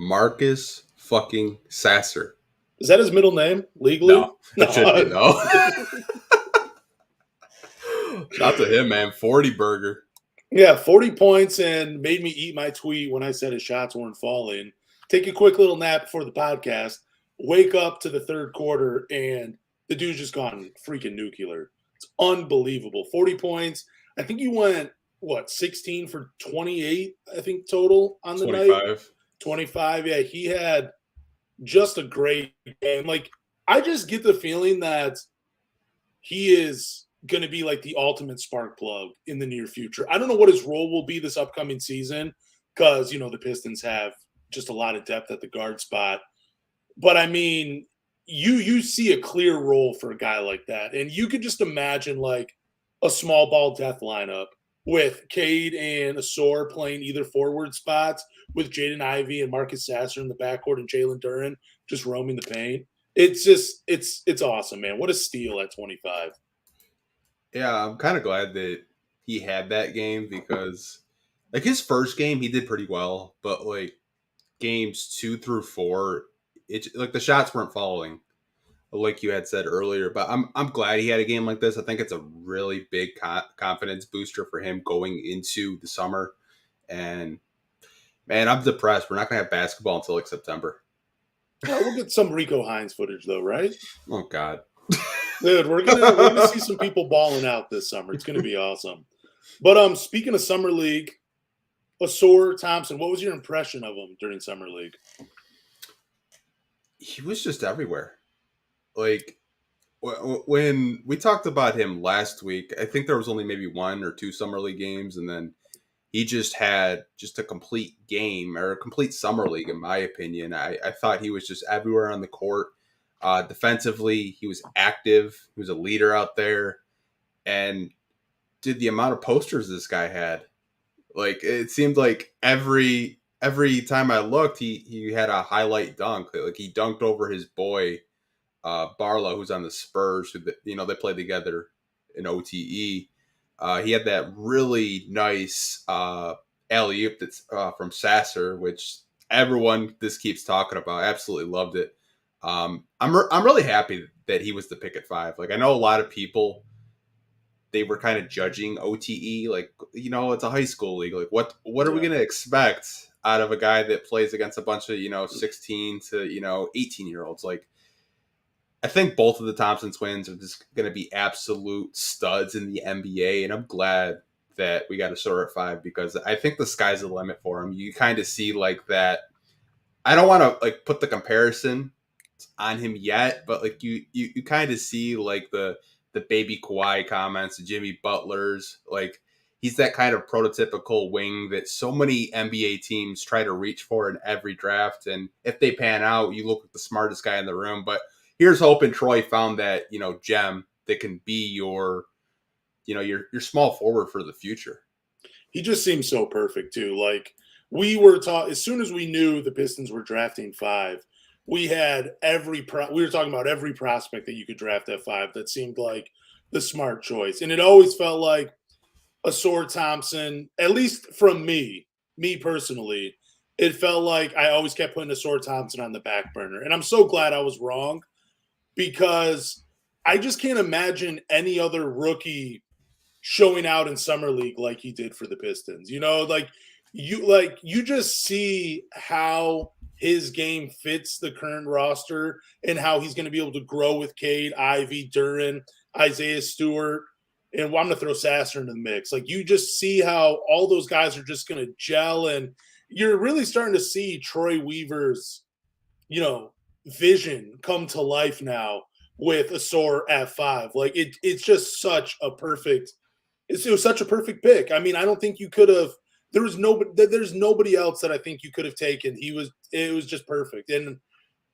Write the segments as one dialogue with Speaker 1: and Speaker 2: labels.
Speaker 1: Marcus fucking Sasser.
Speaker 2: Is that his middle name legally?
Speaker 1: No, it should be, no. Shout out to him, man. 40 burger.
Speaker 2: Yeah, 40 points and made me eat my tweet when I said his shots weren't falling. Take a quick little nap before the podcast. Wake up to the third quarter, and the dude's just gone freaking nuclear. It's unbelievable. 40 points. I think you went, 16 for 28, I think, total on the
Speaker 1: 25.
Speaker 2: night? 25. Yeah, he had just a great game. Like, I just get the feeling that he is going to be like the ultimate spark plug in the near future. I don't know what his role will be this upcoming season because, the Pistons have just a lot of depth at the guard spot. But, I mean, you see a clear role for a guy like that. And you could just imagine, like, a small ball death lineup with Cade and Ausar playing either forward spots with Jaden Ivey and Marcus Sasser in the backcourt and Jalen Duren just roaming the paint. It's just it's awesome, man. What a steal at 25.
Speaker 1: Yeah, I'm kind of glad that he had that game because, like, his first game, he did pretty well. But, like, games 2 through 4, the shots weren't falling, like you had said earlier. But I'm glad he had a game like this. I think it's a really big confidence booster for him going into the summer. And, man, I'm depressed. We're not going to have basketball until, like, September.
Speaker 2: Yeah, we'll get some Rico Hines footage, though, right?
Speaker 1: Oh, God.
Speaker 2: Dude, we're gonna see some people balling out this summer. It's gonna be awesome. But speaking of Summer League, Ausar Thompson, what was your impression of him during Summer League?
Speaker 1: He was just everywhere. Like, when we talked about him last week, I think there was only maybe 1 or 2 Summer League games, and then he just had just a complete game or a complete Summer League, in my opinion. I thought he was just everywhere on the court. Defensively, he was active. He was a leader out there. And the amount of posters this guy had, like, it seemed like every time I looked, he had a highlight dunk. Like, he dunked over his boy, Barlow, who's on the Spurs, who, they play together in OTE. He had that really nice alley-oop that's from Sasser, which everyone this keeps talking about. Absolutely loved it. I'm really happy that he was the pick at 5. Like, I know a lot of people, they were kind of judging OTE, like, it's a high school league. Like, what are we going to expect out of a guy that plays against a bunch of 16 to 18-year-olds? Like, I think both of the Thompson twins are just going to be absolute studs in the NBA, and I'm glad that we got Ausar at 5 because I think the sky's the limit for him. You kind of see like that. I don't want to like put the comparison on him yet, but like you kind of see like the baby Kawhi comments, the Jimmy Butlers. Like, he's that kind of prototypical wing that so many NBA teams try to reach for in every draft, and if they pan out, you look like the smartest guy in the room. But here's hoping Troy found that gem that can be your small forward for the future.
Speaker 2: He just seems so perfect too. Like, we were taught as soon as we knew the Pistons were drafting 5. We had we were talking about every prospect that you could draft at 5 that seemed like the smart choice. And it always felt like Ausar Thompson, at least from me personally, it felt like I always kept putting Ausar Thompson on the back burner. And I'm so glad I was wrong because I just can't imagine any other rookie showing out in Summer League like he did for the Pistons. You just see how his game fits the current roster and how he's going to be able to grow with Cade, Ivey, Duren, Isaiah Stewart, and I'm going to throw Sasser into the mix. Like, you just see how all those guys are just going to gel, and you're really starting to see Troy Weaver's, vision come to life now with Ausar at 5. Like, it's just such a perfect – it was such a perfect pick. I mean, I don't think you could have – there's nobody else that I think you could have taken. It was just perfect. And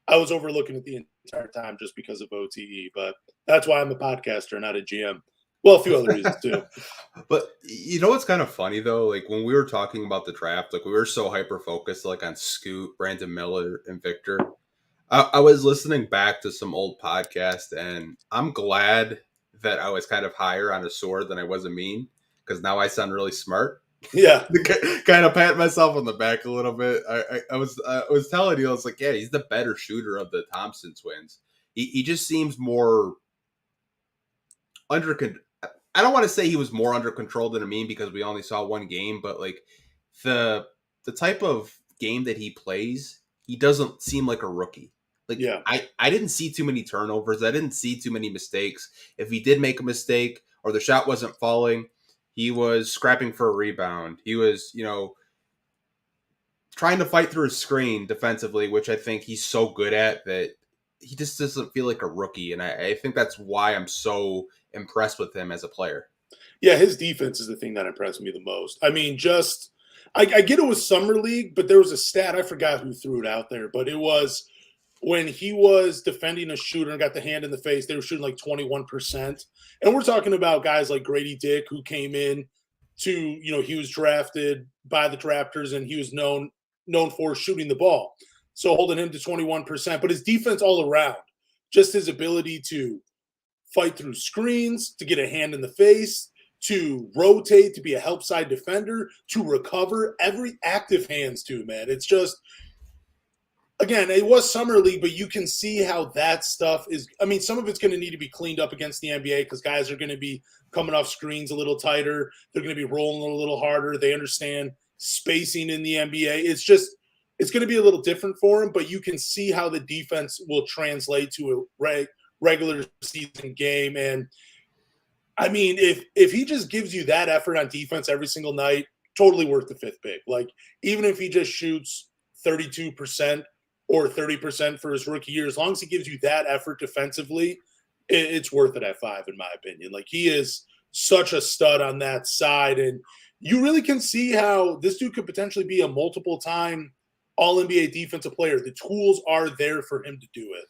Speaker 2: I was overlooking it the entire time just because of OTE, but that's why I'm a podcaster, not a GM. Well, a few other reasons too.
Speaker 1: But what's kind of funny though? Like, when we were talking about the draft, like, we were so hyper focused like on Scoot, Brandon Miller, and Victor. I was listening back to some old podcasts, and I'm glad that I was kind of higher on Ausar than I was Amin, because now I sound really smart.
Speaker 2: Yeah.
Speaker 1: to kind of pat myself on the back a little bit. I was telling you, I was like, yeah, he's the better shooter of the Thompson twins. He just seems more under. I don't want to say he was more under control than Amin because we only saw one game, but like the type of game that he plays, he doesn't seem like a rookie. Like
Speaker 2: Yeah.
Speaker 1: I didn't see too many turnovers. I didn't see too many mistakes. If he did make a mistake or the shot wasn't falling, he was scrapping for a rebound. He was, trying to fight through his screen defensively, which I think he's so good at that he just doesn't feel like a rookie. And I think that's why I'm so impressed with him as a player.
Speaker 2: Yeah, his defense is the thing that impressed me the most. I mean, I get it was Summer League, but there was a stat, I forgot who threw it out there, but it was when he was defending a shooter and got the hand in the face, they were shooting like 21%. And we're talking about guys like Grady Dick, who came in he was drafted by the Raptors and he was known for shooting the ball. So holding him to 21%, but his defense all around, just his ability to fight through screens, to get a hand in the face, to rotate, to be a help side defender, to recover, every active hands too, man. It's just, again, it was Summer League, but you can see how that stuff is. I mean, some of it's going to need to be cleaned up against the NBA because guys are going to be coming off screens a little tighter. They're going to be rolling a little harder. They understand spacing in the NBA. It's going to be a little different for him, but you can see how the defense will translate to a regular season game. And I mean, if he just gives you that effort on defense every single night, totally worth the fifth pick. Like, even if he just shoots 32% or 30% for his rookie year, as long as he gives you that effort defensively, it's worth it at 5, in my opinion. Like, he is such a stud on that side. And you really can see how this dude could potentially be a multiple-time All-NBA defensive player. The tools are there for him to do it.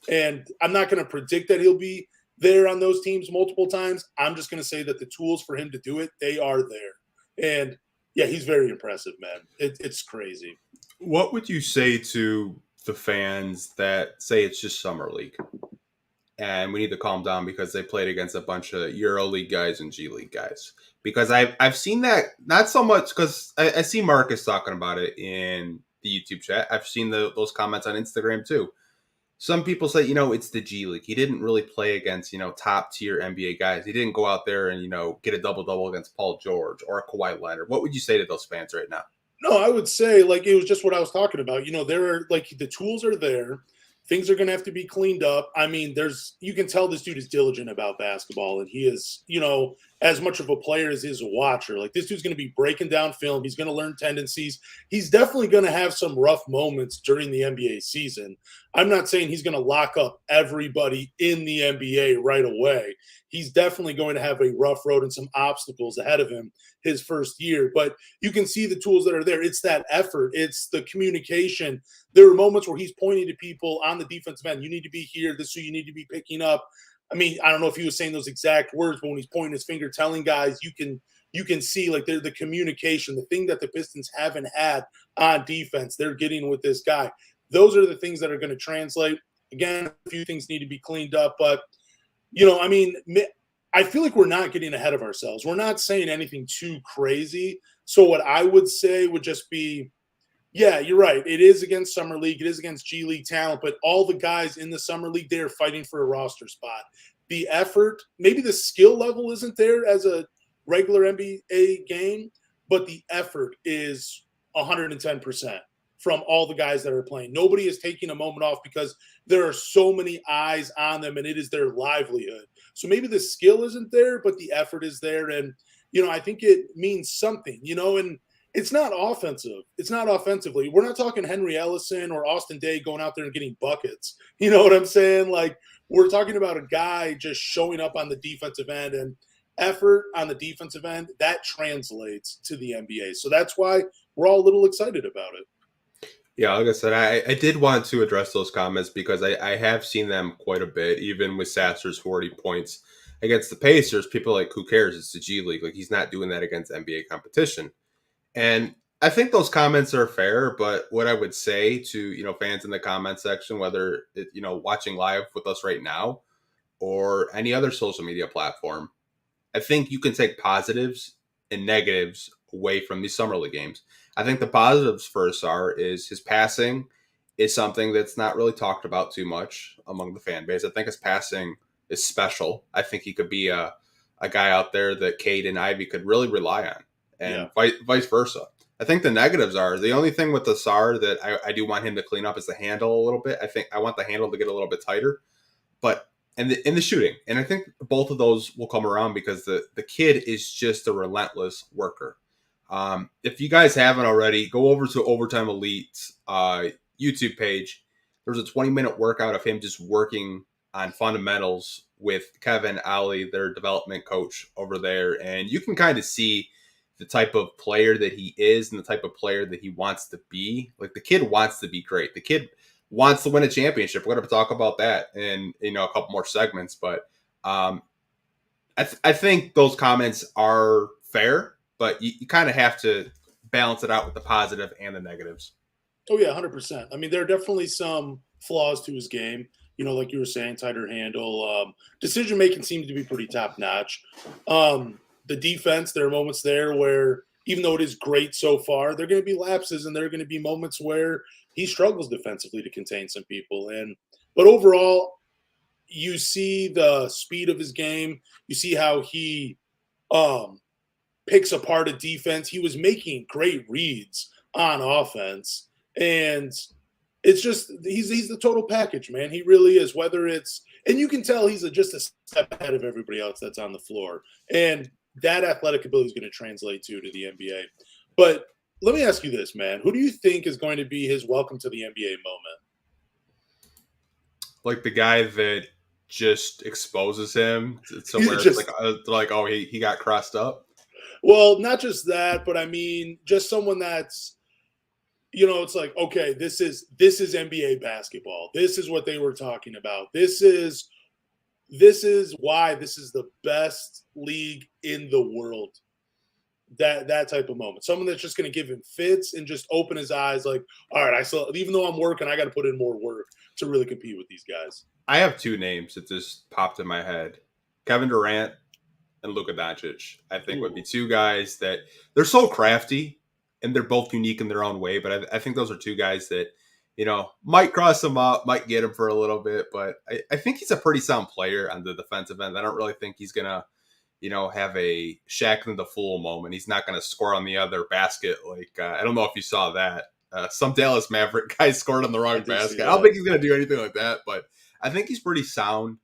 Speaker 2: And I'm not going to predict that he'll be there on those teams multiple times. I'm just going to say that the tools for him to do it, they are there. And, yeah, he's very impressive, man. It's crazy.
Speaker 1: What would you say to the fans that say it's just Summer League and we need to calm down because they played against a bunch of Euro League guys and G League guys? Because I've seen that, not so much because I see Marcus talking about it in the YouTube chat. I've seen those comments on Instagram too. Some people say, it's the G League. He didn't really play against, top tier NBA guys. He didn't go out there and, get a double-double against Paul George or a Kawhi Leonard. What would you say to those fans right now?
Speaker 2: No, I would say, like, it was just what I was talking about. There are, like, the tools are there. Things are going to have to be cleaned up. I mean, you can tell this dude is diligent about basketball, and he is, as much of a player as he is a watcher. Like, this dude's going to be breaking down film. He's going to learn tendencies. He's definitely going to have some rough moments during the NBA season. I'm not saying he's going to lock up everybody in the NBA right away. He's definitely going to have a rough road and some obstacles ahead of him his first year. But you can see the tools that are there. It's that effort. It's the communication. There were moments where he's pointing to people on the defensive end. You need to be here. This is who you need to be picking up. I mean, I don't know if he was saying those exact words, but when he's pointing his finger, telling guys, you can see like the communication, the thing that the Pistons haven't had on defense, they're getting with this guy. Those are the things that are going to translate. Again, a few things need to be cleaned up, but I mean, I feel like we're not getting ahead of ourselves. We're not saying anything too crazy. So what I would say would just be, yeah, you're right. It is against Summer League. It is against G League talent, but all the guys in the Summer League, they're fighting for a roster spot. The effort, maybe the skill level isn't there as a regular NBA game, but the effort is 110% from all the guys that are playing. Nobody is taking a moment off because there are so many eyes on them and it is their livelihood. So maybe the skill isn't there, but the effort is there. And, I think it means something, and it's not offensive. It's not offensively. We're not talking Henry Ellison or Austin Day going out there and getting buckets. You know what I'm saying? Like, we're talking about a guy just showing up on the defensive end, and effort on the defensive end, that translates to the NBA. So that's why we're all a little excited about it.
Speaker 1: Yeah, like I said, I did want to address those comments because I have seen them quite a bit, even with Sasser's 40 points against the Pacers. People are like, who cares? It's the G League. Like, he's not doing that against NBA competition. And I think those comments are fair, but what I would say to, fans in the comment section, whether, watching live with us right now or any other social media platform, I think you can take positives and negatives away from these Summer League games. I think the positives for Ausar is his passing is something that's not really talked about too much among the fan base. I think his passing is special. I think he could be a guy out there that Cade and Ivy could really rely on, and vice versa. I think the negatives are the only thing with the Ausar that I do want him to clean up is the handle a little bit. I think I want the handle to get a little bit tighter, but in the shooting, and I think both of those will come around because the kid is just a relentless worker. If you guys haven't already, go over to Overtime Elite's YouTube page. There's a 20-minute workout of him just working on fundamentals with Kevin Alley, their development coach over there. And you can kind of see the type of player that he is and the type of player that he wants to be. Like, the kid wants to be great. The kid wants to win a championship. We're going to talk about that in, a couple more segments. But I think those comments are fair, but you kind of have to balance it out with the positive and the negatives.
Speaker 2: Oh, yeah, 100%. I mean, there are definitely some flaws to his game. Like you were saying, tighter handle. Decision-making seems to be pretty top-notch. The defense, there are moments there where, even though it is great so far, there are going to be lapses and there are going to be moments where he struggles defensively to contain some people. But overall, you see the speed of his game. You see how he picks apart a defense. He was making great reads on offense. And it's just he's the total package, man. He really is. Whether it's and you can tell he's just a step ahead of everybody else that's on the floor, and that athletic ability is going to translate to the NBA. But let me ask you this, man: who do you think is going to be his welcome to the NBA moment?
Speaker 1: Like the guy that just exposes him somewhere, like oh he got crossed up.
Speaker 2: Well, not just that, but I mean just someone that's. It's like, okay, this is NBA basketball. This is what they were talking about. This is why this is the best league in the world. That type of moment. Someone that's just going to give him fits and just open his eyes like, all right, even though I'm working, I got to put in more work to really compete with these guys.
Speaker 1: I have two names that just popped in my head. Kevin Durant and Luka Doncic, I think would be two guys that they're so crafty. And they're both unique in their own way, but I think those are two guys that, might cross him up, might get him for a little bit, but I think he's a pretty sound player on the defensive end. I don't really think he's going to, have a Shaq in the Fool moment. He's not going to score on the other basket. Like, I don't know if you saw that. Some Dallas Maverick guy scored on the wrong basket. I don't think he's going to do anything like that, but I think he's pretty sound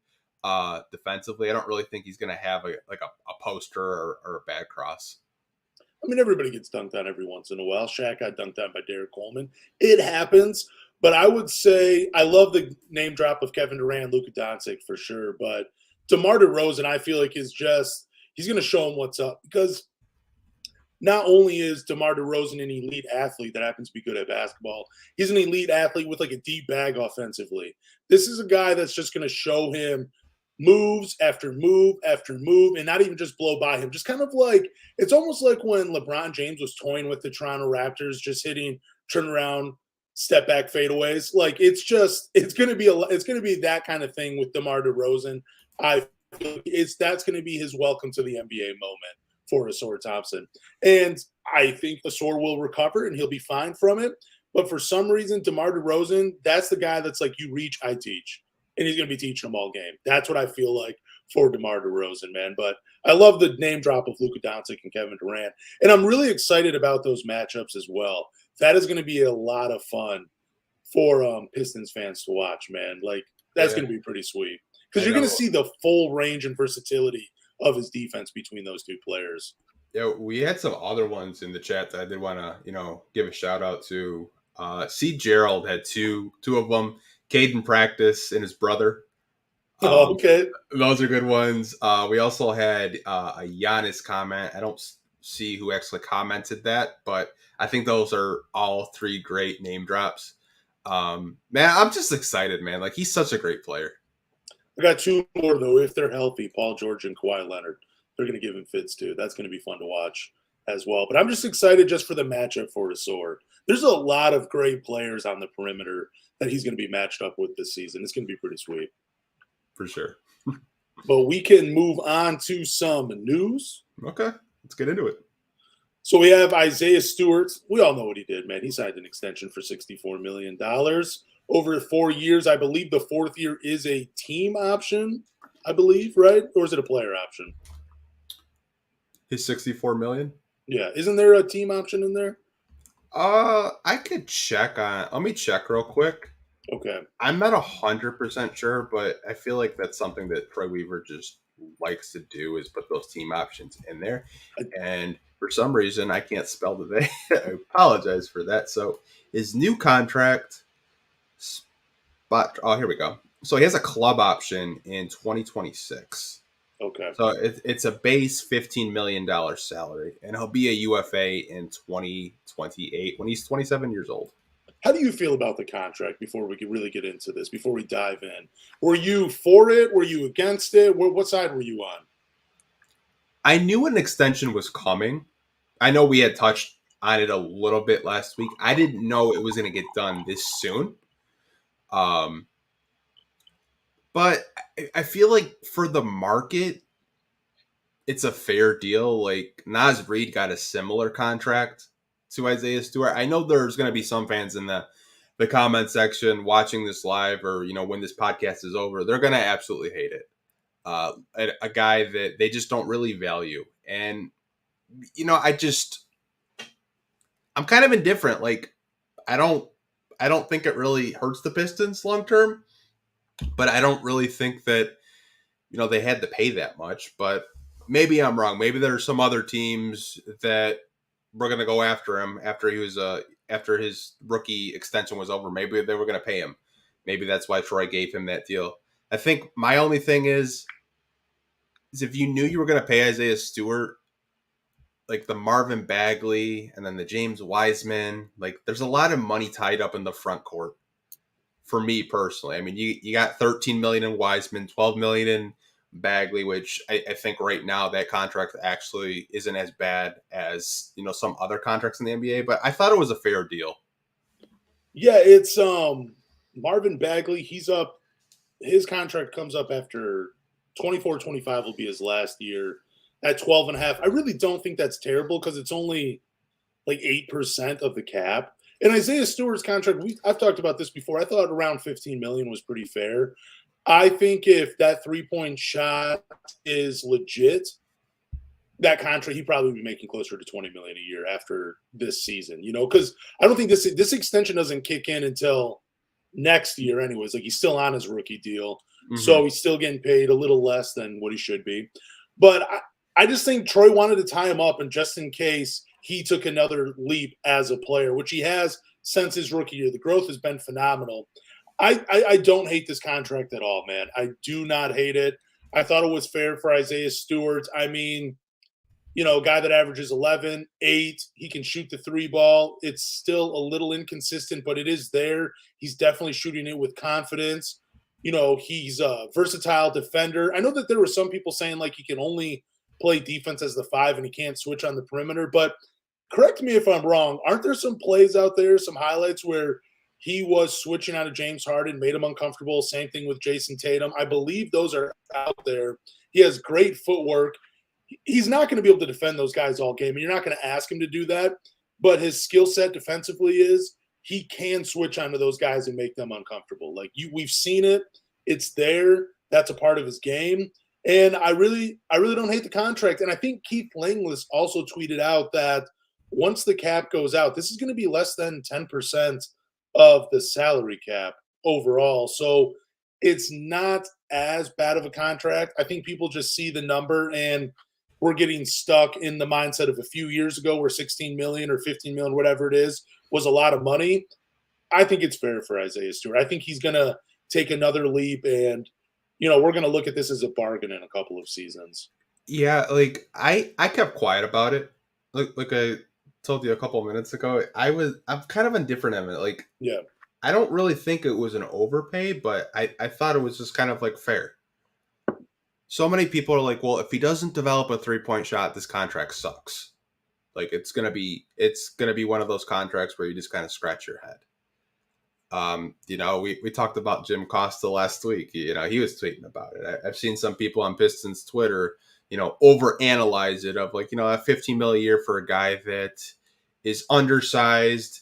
Speaker 1: defensively. I don't really think he's going to have a poster or a bad cross.
Speaker 2: I mean, everybody gets dunked on every once in a while. Shaq got dunked on by Derek Coleman. It happens. But I would say I love the name drop of Kevin Durant, Luka Doncic for sure. But DeMar DeRozan, I feel like he's going to show him what's up. Because not only is DeMar DeRozan an elite athlete that happens to be good at basketball, he's an elite athlete with like a deep bag offensively. This is a guy that's just going to show him moves after move after move and not even just blow by him. Just kind of like it's almost like when LeBron James was toying with the Toronto Raptors, just hitting turnaround, step back fadeaways. Like it's going to be that kind of thing with DeMar DeRozan. I feel that's going to be his welcome to the NBA moment for Ausar Thompson. And I think Ausar will recover and he'll be fine from it. But for some reason, DeMar DeRozan, that's the guy that's like, you reach, I teach. And he's going to be teaching them all game. That's what I feel like for DeMar DeRozan, man. But I love the name drop of Luka Doncic and Kevin Durant. And I'm really excited about those matchups as well. That is going to be a lot of fun for Pistons fans to watch, man. Like, that's going to be pretty sweet. Because you're going to see the full range and versatility of his defense between those two players.
Speaker 1: Yeah, we had some other ones in the chat that I did want to, give a shout out to. C. Gerald had two of them. Caden Practice and his brother.
Speaker 2: Okay.
Speaker 1: Those are good ones. We also had a Giannis comment. I don't see who actually commented that, but I think those are all three great name drops. Man, I'm just excited, man. Like, he's such a great player.
Speaker 2: I got two more, though, if they're healthy. Paul George and Kawhi Leonard. They're going to give him fits, too. That's going to be fun to watch as well. But I'm just excited just for the matchup for Ausar. There's a lot of great players on the perimeter that he's going to be matched up with this season. It's going to be pretty sweet.
Speaker 1: For sure.
Speaker 2: But we can move on to some news.
Speaker 1: Okay. Let's get into it.
Speaker 2: So we have Isaiah Stewart. We all know what he did, man. He signed an extension for $64 million over 4 years. I believe the fourth year is a team option, I believe, right? Or is it a player option?
Speaker 1: His $64 million?
Speaker 2: Yeah. Isn't there a team option in there?
Speaker 1: I could check on. Let me check real quick.
Speaker 2: Okay.
Speaker 1: I'm not 100% sure, but I feel like that's something that Troy Weaver just likes to do is put those team options in there. And for some reason, I can't spell today. I apologize for that. So his new contract spot. Oh, here we go. So he has a club option in 2026.
Speaker 2: Okay.
Speaker 1: So it's a base $15 million salary, and he'll be a UFA in 2028 when he's 27 years old.
Speaker 2: How do you feel about the contract before we can really get into this, before we dive in? Were you for it? Were you against it? What side were you on?
Speaker 1: I knew an extension was coming. I know we had touched on it a little bit last week. I didn't know it was going to get done this soon. But I feel like for the market, it's a fair deal. Like Naz Reid got a similar contract to Isaiah Stewart. I know there's going to be some fans in the comment section watching this live or, when this podcast is over, they're going to absolutely hate it. A guy that they just don't really value. And, I'm kind of indifferent. Like, I don't think it really hurts the Pistons long term, but I don't really think that, they had to pay that much. But maybe I'm wrong. Maybe there's some other teams that were going to go after him after he was after his rookie extension was over. Maybe they were going to pay him. Maybe that's why Troy gave him that deal. I think my only thing is if you knew you were going to pay Isaiah Stewart, like the Marvin Bagley and then the James Wiseman, like there's a lot of money tied up in the front court for me personally. I mean, you got 13 million in Wiseman, 12 million in Bagley, which I think right now that contract actually isn't as bad as, some other contracts in the NBA, but I thought it was a fair deal.
Speaker 2: Yeah, it's Marvin Bagley. He's up. His contract comes up after 24-25 will be his last year at 12.5. I really don't think that's terrible because it's only like 8% of the cap. And Isaiah Stewart's contract, I've talked about this before. I thought around 15 million was pretty fair. I think if that 3-point shot is legit, that contract, he'd probably be making closer to 20 million a year after this season, because I don't think this extension doesn't kick in until next year anyways. Like he's still on his rookie deal. Mm-hmm. So he's still getting paid a little less than what he should be. But I just think Troy wanted to tie him up, and just in case he took another leap as a player, which he has since his rookie year. The growth has been phenomenal. I don't hate this contract at all, man. I do not hate it. I thought it was fair for Isaiah Stewart. I mean, a guy that averages 11, 8, he can shoot the 3 ball. It's still a little inconsistent, but it is there. He's definitely shooting it with confidence. He's a versatile defender. I know that there were some people saying like he can only play defense as the 5 and he can't switch on the perimeter, but correct me if I'm wrong. Aren't there some plays out there, some highlights where he was switching out of James Harden, made him uncomfortable? Same thing with Jason Tatum. I believe those are out there. He has great footwork. He's not going to be able to defend those guys all game, and you're not going to ask him to do that. But his skill set defensively is he can switch onto those guys and make them uncomfortable. Like we've seen it. It's there. That's a part of his game. And I really don't hate the contract. And I think Keith Langlis also tweeted out that once the cap goes out, this is going to be less than 10% of the salary cap overall. So it's not as bad of a contract. I think people just see the number and we're getting stuck in the mindset of a few years ago where 16 million or 15 million, whatever it is, was a lot of money. I think it's fair for Isaiah Stewart. I think he's going to take another leap, and, we're going to look at this as a bargain in a couple of seasons.
Speaker 1: Yeah, like I kept quiet about it. Like I told you a couple of minutes ago, I'm kind of indifferent on it. Like,
Speaker 2: yeah,
Speaker 1: I don't really think it was an overpay, but I thought it was just kind of like fair. So many people are like, well, if he doesn't develop a 3-point shot, this contract sucks. Like it's gonna be one of those contracts where you just kind of scratch your head. We talked about Jim Costa last week. He was tweeting about it. I've seen some people on Pistons Twitter, overanalyze it of like, a 15 mil a year for a guy that is undersized,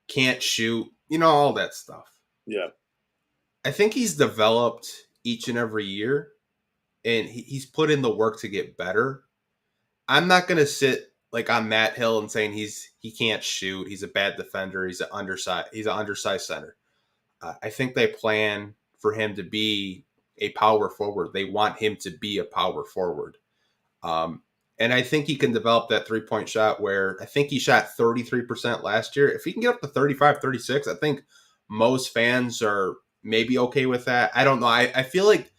Speaker 1: can't shoot, all that stuff.
Speaker 2: Yeah.
Speaker 1: I think he's developed each and every year, and he's put in the work to get better. I'm not going to sit like on Matt Hill and saying he can't shoot. He's a bad defender. He's an undersized center. I think they plan for him to be a power forward. They want him to be a power forward. And I think he can develop that 3-point shot where I think he shot 33% last year. If he can get up to 35, 36, I think most fans are maybe okay with that. I don't know. I feel like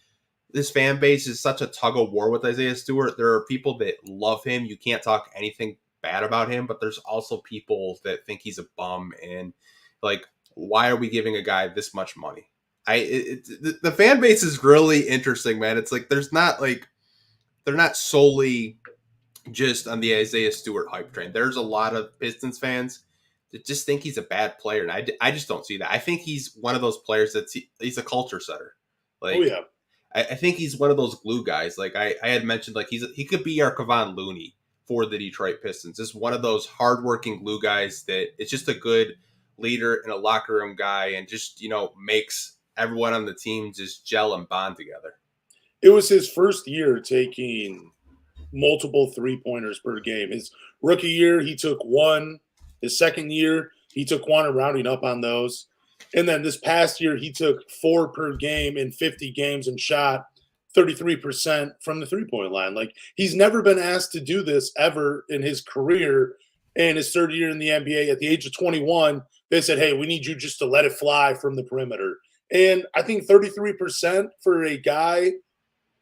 Speaker 1: this fan base is such a tug of war with Isaiah Stewart. There are people that love him. You can't talk anything bad about him, but there's also people that think he's a bum and like, why are we giving a guy this much money? The fan base is really interesting, man. It's like they're not solely just on the Isaiah Stewart hype train. There's a lot of Pistons fans that just think he's a bad player, and I just don't see that. I think he's one of those players he's a culture setter. Like,
Speaker 2: oh yeah,
Speaker 1: I think he's one of those glue guys. Like I had mentioned, like he could be our Kevon Looney for the Detroit Pistons. Just one of those hardworking glue guys that it's just a good leader and a locker room guy, and just makes everyone on the team just gel and bond together.
Speaker 2: It was his first year taking multiple 3-pointers per game. His rookie year, he took one. His second year, he took one and rounding up on those. And then this past year, he took 4 per game in 50 games and shot 33% from the 3-point line. Like, he's never been asked to do this ever in his career. And his third year in the NBA, at the age of 21, they said, hey, we need you just to let it fly from the perimeter. And I think 33% for a guy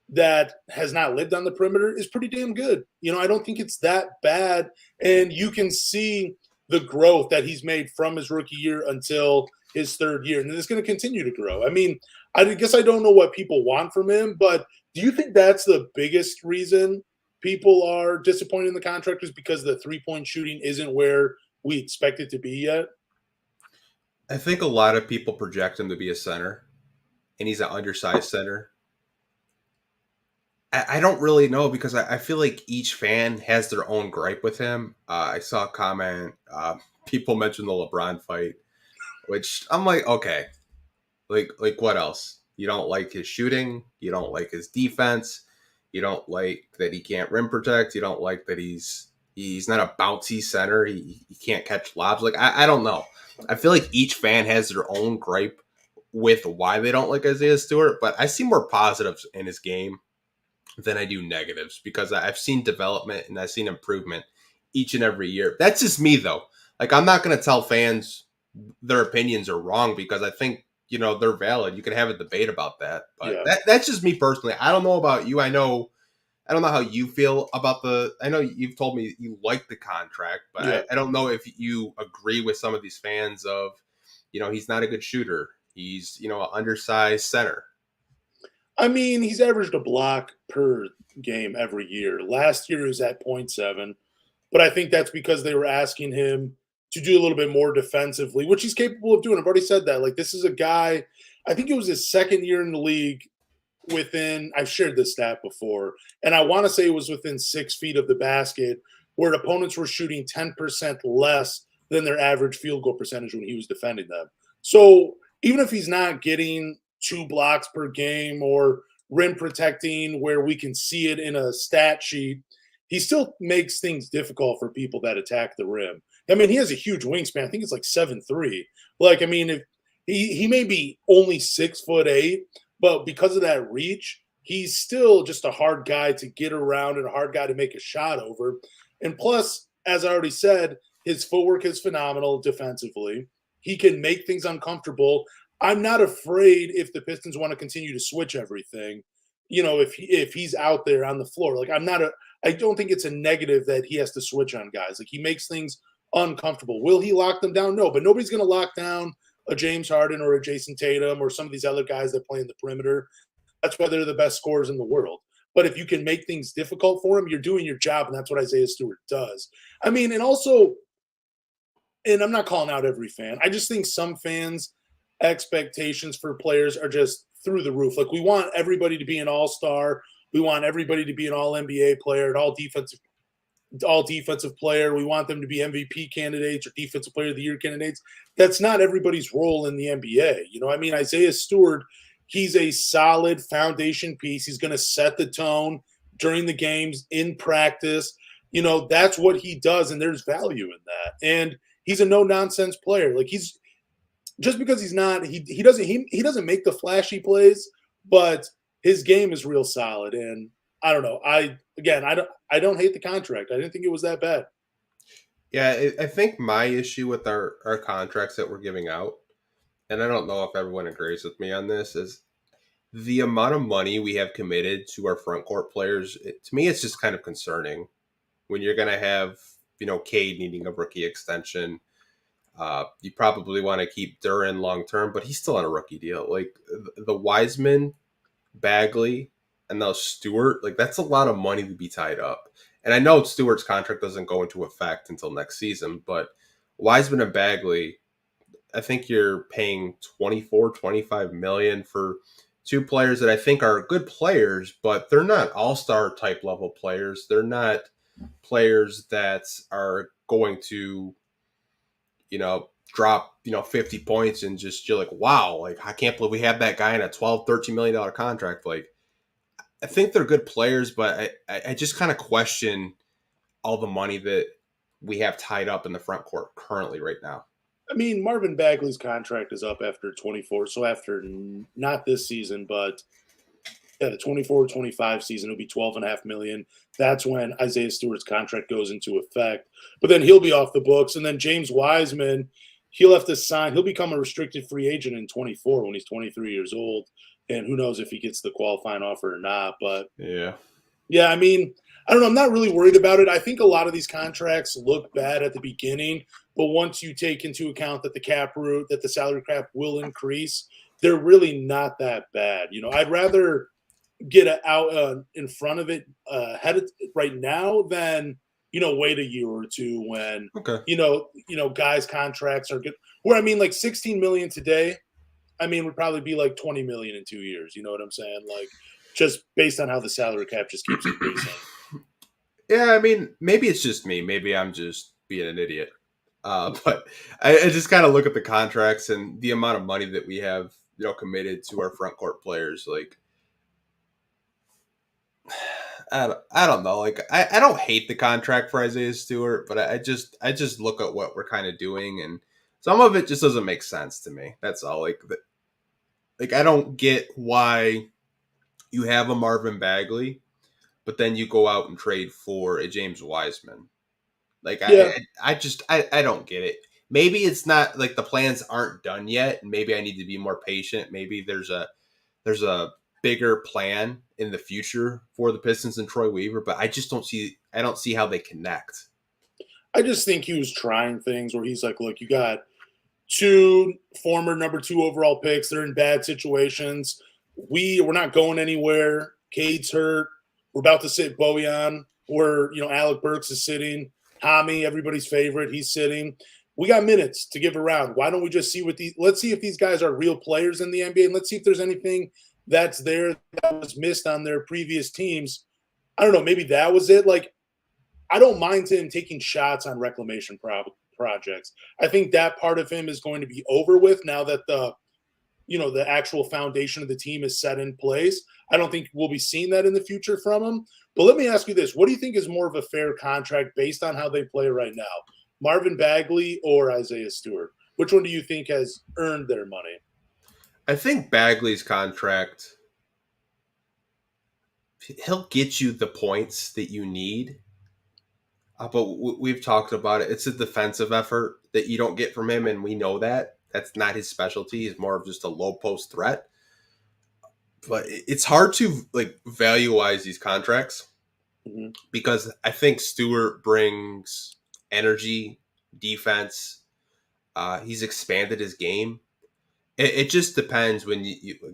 Speaker 2: that has not lived on the perimeter is pretty damn good. I don't think it's that bad. And you can see the growth that he's made from his rookie year until his third year. And it's going to continue to grow. I mean, I guess I don't know what people want from him, but do you think that's the biggest reason people are disappointed in the contract, is because the 3-point shooting isn't where we expect it to be yet?
Speaker 1: I think a lot of people project him to be a center, and he's an undersized center. I don't really know, because I feel like each fan has their own gripe with him. I saw a comment, people mentioned the LeBron fight, which I'm like, okay, like what else? You don't like his shooting. You don't like his defense. You don't like that he can't rim protect. You don't like that he's not a bouncy center. He can't catch lobs. Like, I don't know. I feel like each fan has their own gripe with why they don't like Isaiah Stewart, but I see more positives in his game than I do negatives, because I've seen development and I've seen improvement each and every year. That's just me, though. Like, I'm not going to tell fans their opinions are wrong, because I think, they're valid. You can have a debate about that, but that's just me personally. I don't know about you. I don't know how you feel about I know you've told me you like the contract, but I don't know if you agree with some of these fans of, he's not a good shooter. He's, an undersized center.
Speaker 2: I mean, he's averaged a block per game every year. Last year he was at 0.7, but I think that's because they were asking him to do a little bit more defensively, which he's capable of doing. I've already said that. Like, this is a guy, I think it was his second year in the league I've shared this stat before, and I want to say it was within 6 feet of the basket, where opponents were shooting 10% less than their average field goal percentage when he was defending them. So even if he's not getting 2 blocks per game or rim protecting where we can see it in a stat sheet, he still makes things difficult for people that attack the rim. I mean, he has a huge wingspan. I think it's like 7'3". Like, I mean, if he may be only 6'8", but because of that reach, he's still just a hard guy to get around and a hard guy to make a shot over. And plus, as I already said, his footwork is phenomenal defensively. He can make things uncomfortable. I'm not afraid if the Pistons want to continue to switch everything, if he's out there on the floor. Like, I don't think it's a negative that he has to switch on guys. Like, he makes things uncomfortable. Will he lock them down? No, but nobody's going to lock down a James Harden or a Jason Tatum or some of these other guys that play in the perimeter. That's why they're the best scorers in the world. But if you can make things difficult for him, you're doing your job, and that's what Isaiah Stewart does. I mean, and also, and I'm not calling out every fan, I just think some fans' expectations for players are just through the roof. Like, we want everybody to be an all-star. We want everybody to be an all NBA player, an all defensive player. We want them to be MVP candidates or defensive player of the year candidates. That's not everybody's role in the NBA. I mean, Isaiah Stewart, he's a solid foundation piece. He's going to set the tone during the games, in practice. That's what he does, and there's value in that. And he's a no-nonsense player. Like, he's just because he's not, he doesn't make the flashy plays, but his game is real solid. And I don't know. I don't hate the contract. I didn't think it was that bad.
Speaker 1: Yeah, I think my issue with our contracts that we're giving out, and I don't know if everyone agrees with me on this, is the amount of money we have committed to our front court players. To me, it's just kind of concerning when you're going to have, Cade needing a rookie extension. You probably want to keep Duran long term, but he's still on a rookie deal. Like the Wiseman, Bagley, and now Stewart, like that's a lot of money to be tied up. And I know Stewart's contract doesn't go into effect until next season, but Wiseman and Bagley, I think you're paying 25 million for two players that I think are good players, but they're not all-star type level players. They're not players that are going to, drop, 50 points and just, you're like, wow, like I can't believe we have that guy in a $13 million contract. Like, I think they're good players, but I just kind of question all the money that we have tied up in the front court currently right now.
Speaker 2: I mean, Marvin Bagley's contract is up after 24. So after not this season, but the 24-25 season, it'll be $12.5 million. That's when Isaiah Stewart's contract goes into effect. But then he'll be off the books. And then James Wiseman, he'll have to sign. He'll become a restricted free agent in 24 when he's 23 years old. And who knows if he gets the qualifying offer or not. But
Speaker 1: yeah,
Speaker 2: I mean, I don't know. I'm not really worried about it. I think a lot of these contracts look bad at the beginning, but once you take into account that that the salary cap will increase, they're really not that bad. I'd rather get out in front of it right now than wait a year or two when guys' contracts are good. Where I mean, like 16 million today, I mean, would probably be like 20 million in 2 years. You know what I'm saying? Like, just based on how the salary cap just keeps increasing.
Speaker 1: Yeah, I mean, maybe it's just me. Maybe I'm just being an idiot. But I just kind of look at the contracts and the amount of money that we have, committed to our front court players. Like, I don't know. Like, I don't hate the contract for Isaiah Stewart, but I just look at what we're kind of doing, and some of it just doesn't make sense to me. That's all. Like I don't get why you have a Marvin Bagley, but then you go out and trade for a James Wiseman. Like,
Speaker 2: yeah.
Speaker 1: I don't get it. Maybe it's not like the plans aren't done yet. And maybe I need to be more patient. Maybe there's a bigger plan in the future for the Pistons and Troy Weaver, but I don't see how they connect.
Speaker 2: I just think he was trying things where he's like, look, you got two former number 2 overall picks. They're in bad situations. We're not going anywhere. Cade's hurt. We're about to sit Bojan where, Alec Burks is sitting. Hami, everybody's favorite, he's sitting. We got minutes to give around. Why don't we just see let's see if these guys are real players in the NBA, and let's see if there's anything that's there that was missed on their previous teams. I don't know, maybe that was it. Like, I don't mind him taking shots on reclamation projects. I think that part of him is going to be over with now that the actual foundation of the team is set in place. I don't think we'll be seeing that in the future from him. But let me ask you this. What do you think is more of a fair contract based on how they play right now? Marvin Bagley or Isaiah Stewart? Which one do you think has earned their money?
Speaker 1: I think Bagley's contract, he'll get you the points that you need. But we've talked about it. It's a defensive effort that you don't get from him, and we know that. That's not his specialty. He's more of just a low post threat. But it's hard to value-wise these contracts because I think Stewart brings energy, defense. He's expanded his game. It just depends when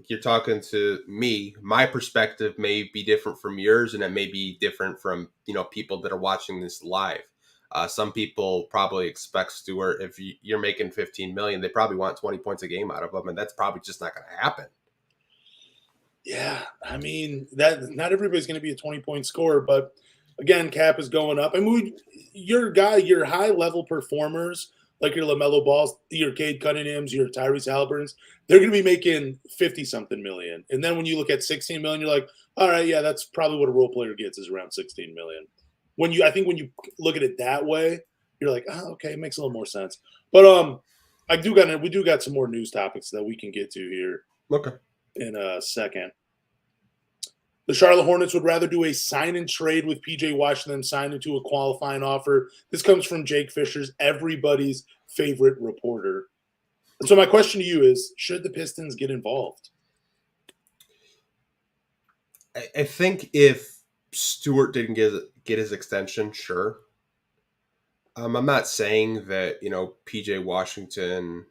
Speaker 1: you're talking to me. My perspective may be different from yours, and it may be different from people that are watching this live. Some people probably expect Stewart, if you're making $15 million, they probably want 20 points a game out of him, and that's probably just not going to happen.
Speaker 2: Yeah, I mean that not everybody's going to be a 20-point scorer, but again, cap is going up. I mean, your high level performers like your LaMelo Balls, your Cade Cunninghams, your Tyrese Halliburtons, they're going to be making 50 something million. And then when you look at 16 million, you're like, all right, yeah, that's probably what a role player gets is around 16 million. I think when you look at it that way, you're like, oh, okay, it makes a little more sense. But we do got some more news topics that we can get to here
Speaker 1: Okay.
Speaker 2: in a second. The Charlotte Hornets would rather do a sign and trade with PJ Washington than sign into a qualifying offer. This comes from Jake Fishers, everybody's favorite reporter. And so my question to you is, should the Pistons get involved?
Speaker 1: I think if Stewart didn't get his extension, sure. I'm not saying that, PJ Washington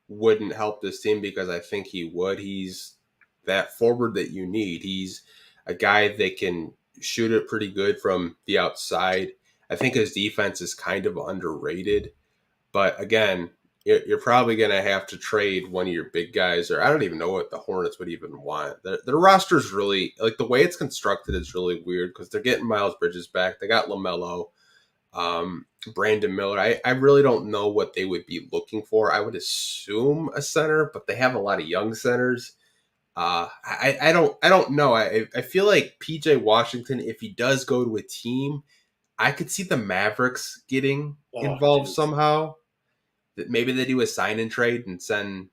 Speaker 1: wouldn't help this team because I think he would. He's that forward that you need. He's a guy that can shoot it pretty good from the outside. I think his defense is kind of underrated. But again, you're probably going to have to trade one of your big guys, or I don't even know what the Hornets would even want. Their roster is really, like, the way it's constructed is really weird because they're getting Miles Bridges back. They got LaMelo, Brandon Miller. I really don't know what they would be looking for. I would assume a center, but they have a lot of young centers. I don't know. I feel like PJ Washington, if he does go to a team, I could see the Mavericks getting involved somehow. That maybe they do a sign and trade and send,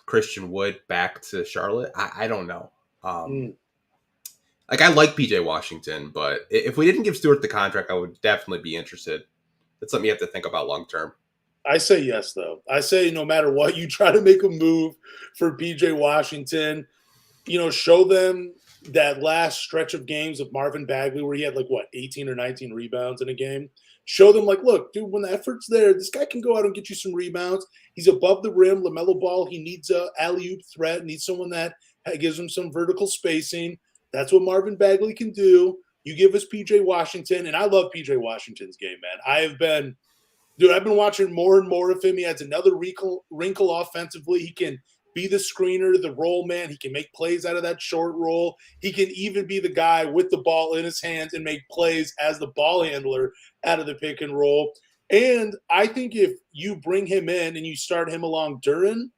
Speaker 1: Christian Wood back to Charlotte. I don't know. Like, I like PJ Washington, but if we didn't give Stewart the contract, I would definitely be interested. That's something you have to think about long term.
Speaker 2: I say yes, though. I say no matter what, you try to make a move for PJ Washington. Show them that last stretch of games of Marvin Bagley where he had 18 or 19 rebounds in a game. Show them look, dude, when the effort's there, this guy can go out and get you some rebounds. He's above the rim, LaMelo Ball. He needs a alley-oop threat, needs someone that gives him some vertical spacing. That's what Marvin Bagley can do. You give us PJ Washington, and I love PJ Washington's game, man. I've been watching more and more of him. He adds another wrinkle offensively. He can be the screener, the roll man. He can make plays out of that short roll. He can even be the guy with the ball in his hands and make plays as the ball handler out of the pick and roll. And I think if you bring him in and you start him along Duren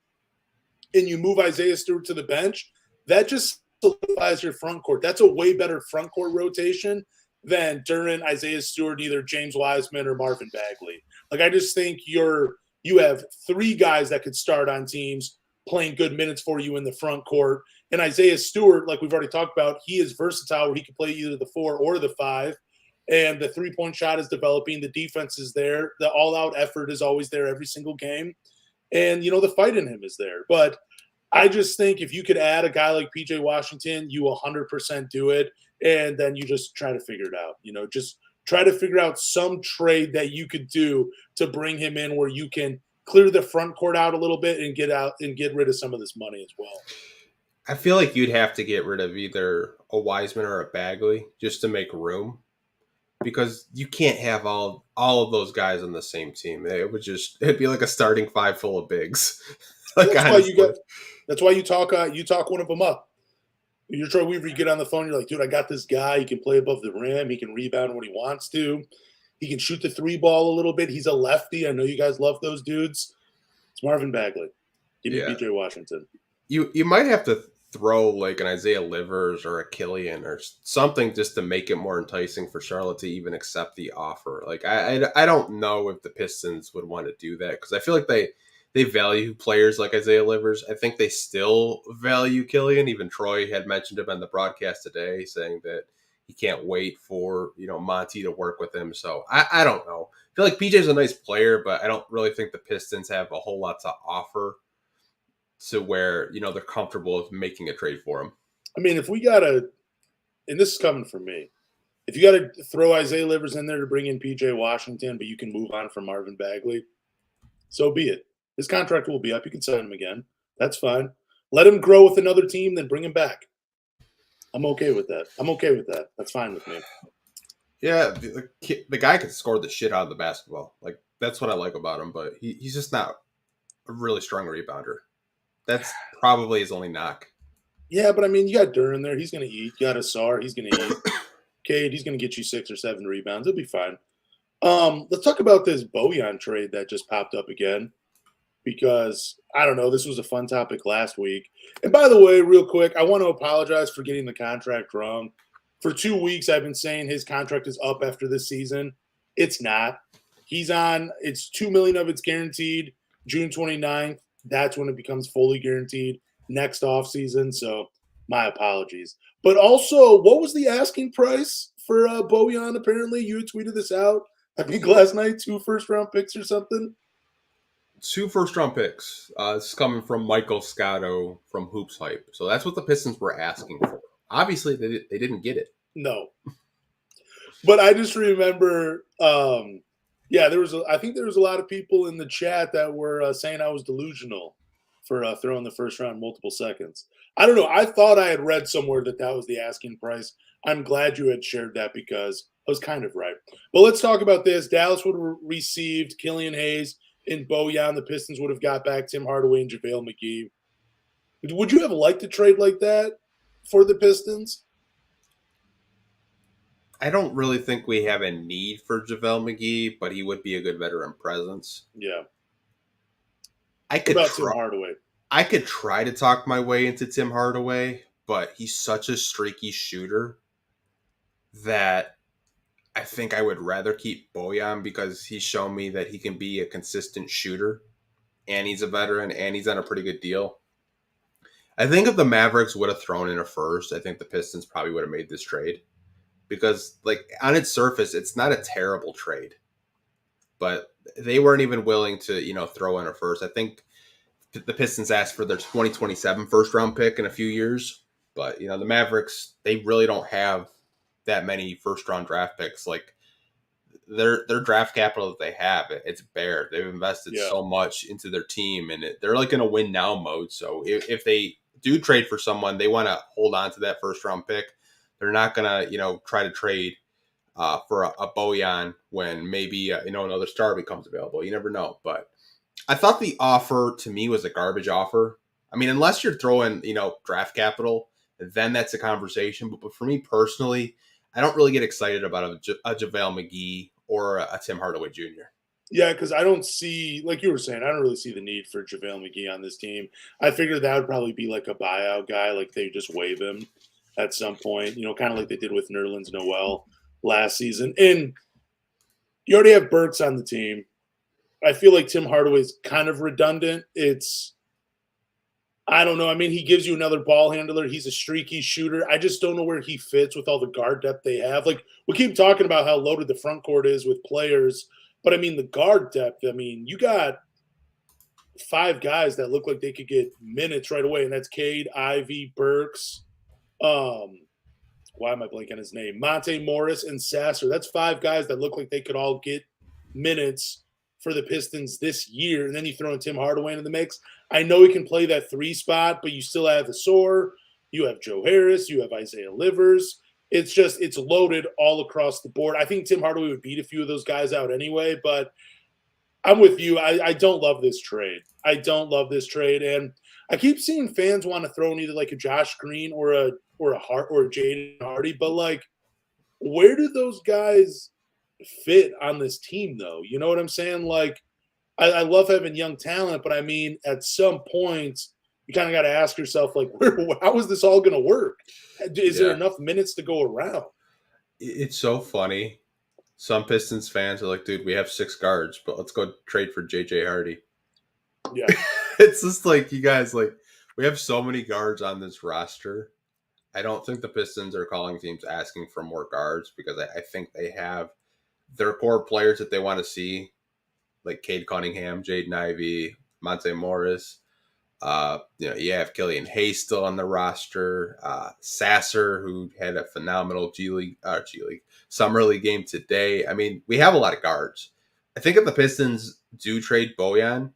Speaker 2: and you move Isaiah Stewart to the bench, that just solidifies your front court. That's a way better front court rotation than Duren, Isaiah Stewart, either James Wiseman or Marvin Bagley. I just think you have three guys that could start on teams playing good minutes for you in the front court. And Isaiah Stewart, like we've already talked about, he is versatile where he can play either the 4 or the 5. And the three-point shot is developing. The defense is there. The all-out effort is always there every single game. And, the fight in him is there. But I just think if you could add a guy like PJ Washington, you 100% do it. And then you just try to figure it out. Just try to figure out some trade that you could do to bring him in where you can clear the front court out a little bit and get rid of some of this money as well.
Speaker 1: I feel like you'd have to get rid of either a Wiseman or a Bagley just to make room, because you can't have all of those guys on the same team. It'd be like a starting 5 full of bigs.
Speaker 2: That's why you talk one of them up. You're Troy Weaver, you get on the phone, you're like, dude, I got this guy. He can play above the rim. He can rebound when he wants to. He can shoot the 3 ball a little bit. He's a lefty. I know you guys love those dudes. It's Marvin Bagley. Give me PJ Washington.
Speaker 1: You might have to throw an Isaiah Livers or a Killian or something just to make it more enticing for Charlotte to even accept the offer. I don't know if the Pistons would want to do that, because I feel like they value players like Isaiah Livers. I think they still value Killian. Even Troy had mentioned him on the broadcast today, saying that he can't wait for, Monty to work with him. So I don't know. I feel like PJ's a nice player, but I don't really think the Pistons have a whole lot to offer to where, they're comfortable with making a trade for him.
Speaker 2: I mean, if we got to, and this is coming from me, if you got to throw Isaiah Livers in there to bring in PJ Washington, but you can move on from Marvin Bagley, so be it. His contract will be up. You can sign him again. That's fine. Let him grow with another team, then bring him back. I'm okay with that. That's fine with me.
Speaker 1: Yeah, the guy can score the shit out of the basketball. That's what I like about him, but he's just not a really strong rebounder. That's probably his only knock.
Speaker 2: Yeah, but I mean, you got Duran there. He's going to eat. You got Ausar. He's going to eat. Cade, he's going to get you 6 or 7 rebounds. He'll be fine. Let's talk about this Bojan trade that just popped up again because I don't know. This was a fun topic last week. And by the way, real quick, I want to apologize for getting the contract wrong. For 2 weeks, I've been saying his contract is up after this season. It's not. He's on. It's $2 million of it's guaranteed. June 29th. That's when it becomes fully guaranteed next offseason. So my apologies. But also, what was the asking price for Bojan? Apparently, you had tweeted this out. I think last night, 2 first-round picks or something.
Speaker 1: 2 first-round picks. This is coming from Michael Scotto from Hoops Hype. So that's what the Pistons were asking for. Obviously, they didn't get it.
Speaker 2: No. But I just remember, I think there was a lot of people in the chat that were saying I was delusional for throwing the first round multiple seconds. I don't know. I thought I had read somewhere that was the asking price. I'm glad you had shared that because I was kind of right. But let's talk about this. Dallas would have received Killian Hayes and Bojan. The Pistons would have got back Tim Hardaway and JaVale McGee. Would you have liked a trade like that for the Pistons?
Speaker 1: I don't really think we have a need for JaVale McGee, but he would be a good veteran presence.
Speaker 2: Yeah.
Speaker 1: I could
Speaker 2: What about Tim Hardaway?
Speaker 1: I could try to talk my way into Tim Hardaway, but he's such a streaky shooter that I think I would rather keep Bojan because he's shown me that he can be a consistent shooter, and he's a veteran, and he's on a pretty good deal. I think if the Mavericks would have thrown in a first, I think the Pistons probably would have made this trade. Because, like, on its surface, it's not a terrible trade. But they weren't even willing to, throw in a first. I think the Pistons asked for their 2027 first-round pick in a few years. But, the Mavericks, they really don't have that many first-round draft picks. Like, their draft capital that they have, it's bare. They've invested so much into their team, and they're, like, in a win-now mode. So if they do trade for someone, they want to hold on to that first-round pick. They're not going to, try to trade for a Bojan when maybe, another star becomes available. You never know. But I thought the offer to me was a garbage offer. I mean, unless you're throwing, draft capital, then that's a conversation. But for me personally, I don't really get excited about a JaVale McGee or a Tim Hardaway Jr.
Speaker 2: Yeah, because I don't see, like you were saying, I don't really see the need for JaVale McGee on this team. I figured that would probably be like a buyout guy, like they just waive him at some point, kind of like they did with Nerlens Noel last season. And you already have Burks on the team. I feel like Tim Hardaway's kind of redundant. I don't know. I mean, he gives you another ball handler. He's a streaky shooter. I just don't know where he fits with all the guard depth they have. Like, we keep talking about how loaded the front court is with players, but I mean, the guard depth, I mean, you got 5 guys that look like they could get minutes right away, and that's Cade, Ivy, Burks, why am I blanking on his name? Monte Morris and Sasser. That's 5 guys that look like they could all get minutes for the Pistons this year. And then you throw in Tim Hardaway into the mix. I know he can play that 3 spot, but you still have Ausar. You have Joe Harris. You have Isaiah Livers. It's loaded all across the board. I think Tim Hardaway would beat a few of those guys out anyway, but I'm with you. I don't love this trade. And I keep seeing fans want to throw in either like a Josh Green or a Jaden Hardy, but like, where do those guys fit on this team though? You know what I'm saying? Like, I love having young talent, but I mean, at some point, you kind of got to ask yourself, like, how is this all going to work? Is there enough minutes to go around?
Speaker 1: It's so funny. Some Pistons fans are like, dude, we have 6 guards, but let's go trade for JJ Hardy.
Speaker 2: Yeah.
Speaker 1: It's just like, you guys, like, we have so many guards on this roster. I don't think the Pistons are calling teams asking for more guards because I think they have their core players that they want to see, like Cade Cunningham, Jaden Ivey, Monte Morris. You have Killian Hayes still on the roster. Sasser, who had a phenomenal G League Summer League game today. I mean, we have a lot of guards. I think if the Pistons do trade Bojan,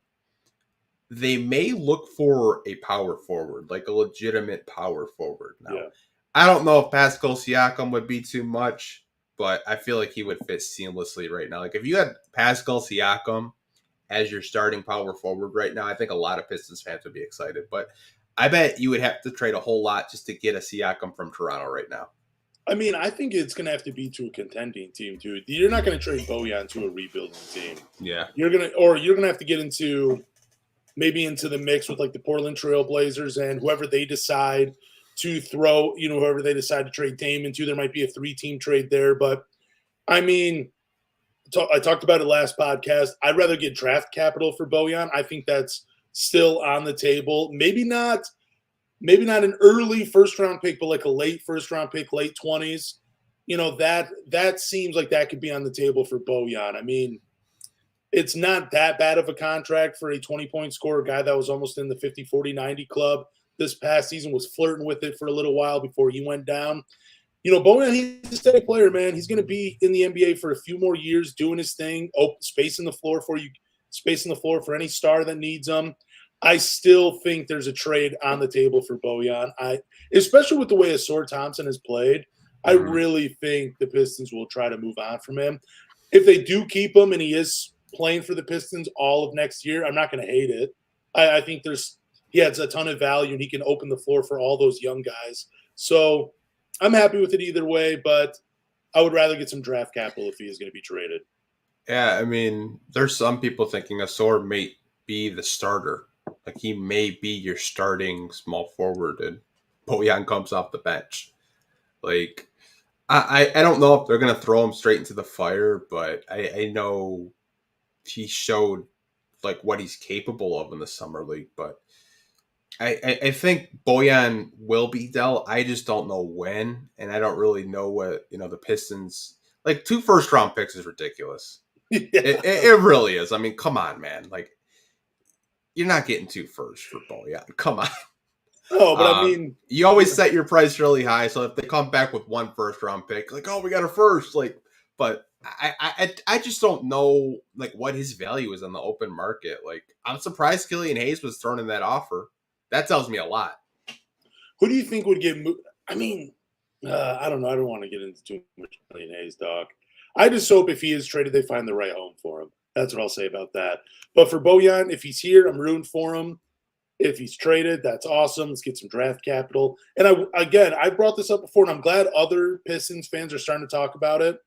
Speaker 1: they may look for a power forward, like a legitimate power forward. Now, I don't know if Pascal Siakam would be too much, but I feel like he would fit seamlessly right now. Like, if you had Pascal Siakam as your starting power forward right now, I think a lot of Pistons fans would be excited. But I bet you would have to trade a whole lot just to get a Siakam from Toronto right now.
Speaker 2: I mean, I think it's going to have to be to a contending team, too. You're not going to trade Bojan to a rebuilding team.
Speaker 1: Yeah.
Speaker 2: You're going to have to get into the mix with like the Portland Trail Blazers and whoever they decide to throw, whoever they decide to trade Dame into. There might be a 3-team trade there. But, I mean, I talked about it last podcast. I'd rather get draft capital for Bojan. I think that's still on the table. Maybe not an early first-round pick, but like a late first-round pick, late 20s. That seems like that could be on the table for Bojan. I mean, it's not that bad of a contract for a 20-point scorer, guy that was almost in the 50, 40, 90 club this past season, was flirting with it for a little while before he went down. Bojan, he's a steady player, man. He's going to be in the NBA for a few more years doing his thing, spacing the floor for any star that needs him. I still think there's a trade on the table for Bojan. Especially with the way Ausar Thompson has played, I really think the Pistons will try to move on from him. If they do keep him and he is playing for the Pistons all of next year, I'm not going to hate it. I think he has a ton of value and he can open the floor for all those young guys. So I'm happy with it either way, but I would rather get some draft capital if he is going to be traded.
Speaker 1: Yeah, I mean, there's some people thinking Ausar may be the starter. Like, he may be your starting small forward and Bojan comes off the bench. Like, I don't know if they're going to throw him straight into the fire, but I know he showed, like, what he's capable of in the Summer League. But I think Bojan will be dealt. I just don't know when, and I don't really know what, the Pistons – like, 2 first-round picks is ridiculous. Yeah. It really is. I mean, come on, man. Like, you're not getting 2 firsts for Bojan. Come on.
Speaker 2: Oh, but I mean,
Speaker 1: you always set your price really high. So if they come back with 1 first-round pick, like, oh, we got a first, like, but I just don't know, like, what his value is on the open market. Like, I'm surprised Killian Hayes was thrown in that offer. That tells me a lot.
Speaker 2: Who do you think would get moved? I mean, I don't know. I don't want to get into too much Killian Hayes, dog. I just hope if he is traded, they find the right home for him. That's what I'll say about that. But for Bojan, if he's here, I'm rooting for him. If he's traded, that's awesome. Let's get some draft capital. And I brought this up before, and I'm glad other Pistons fans are starting to talk about it.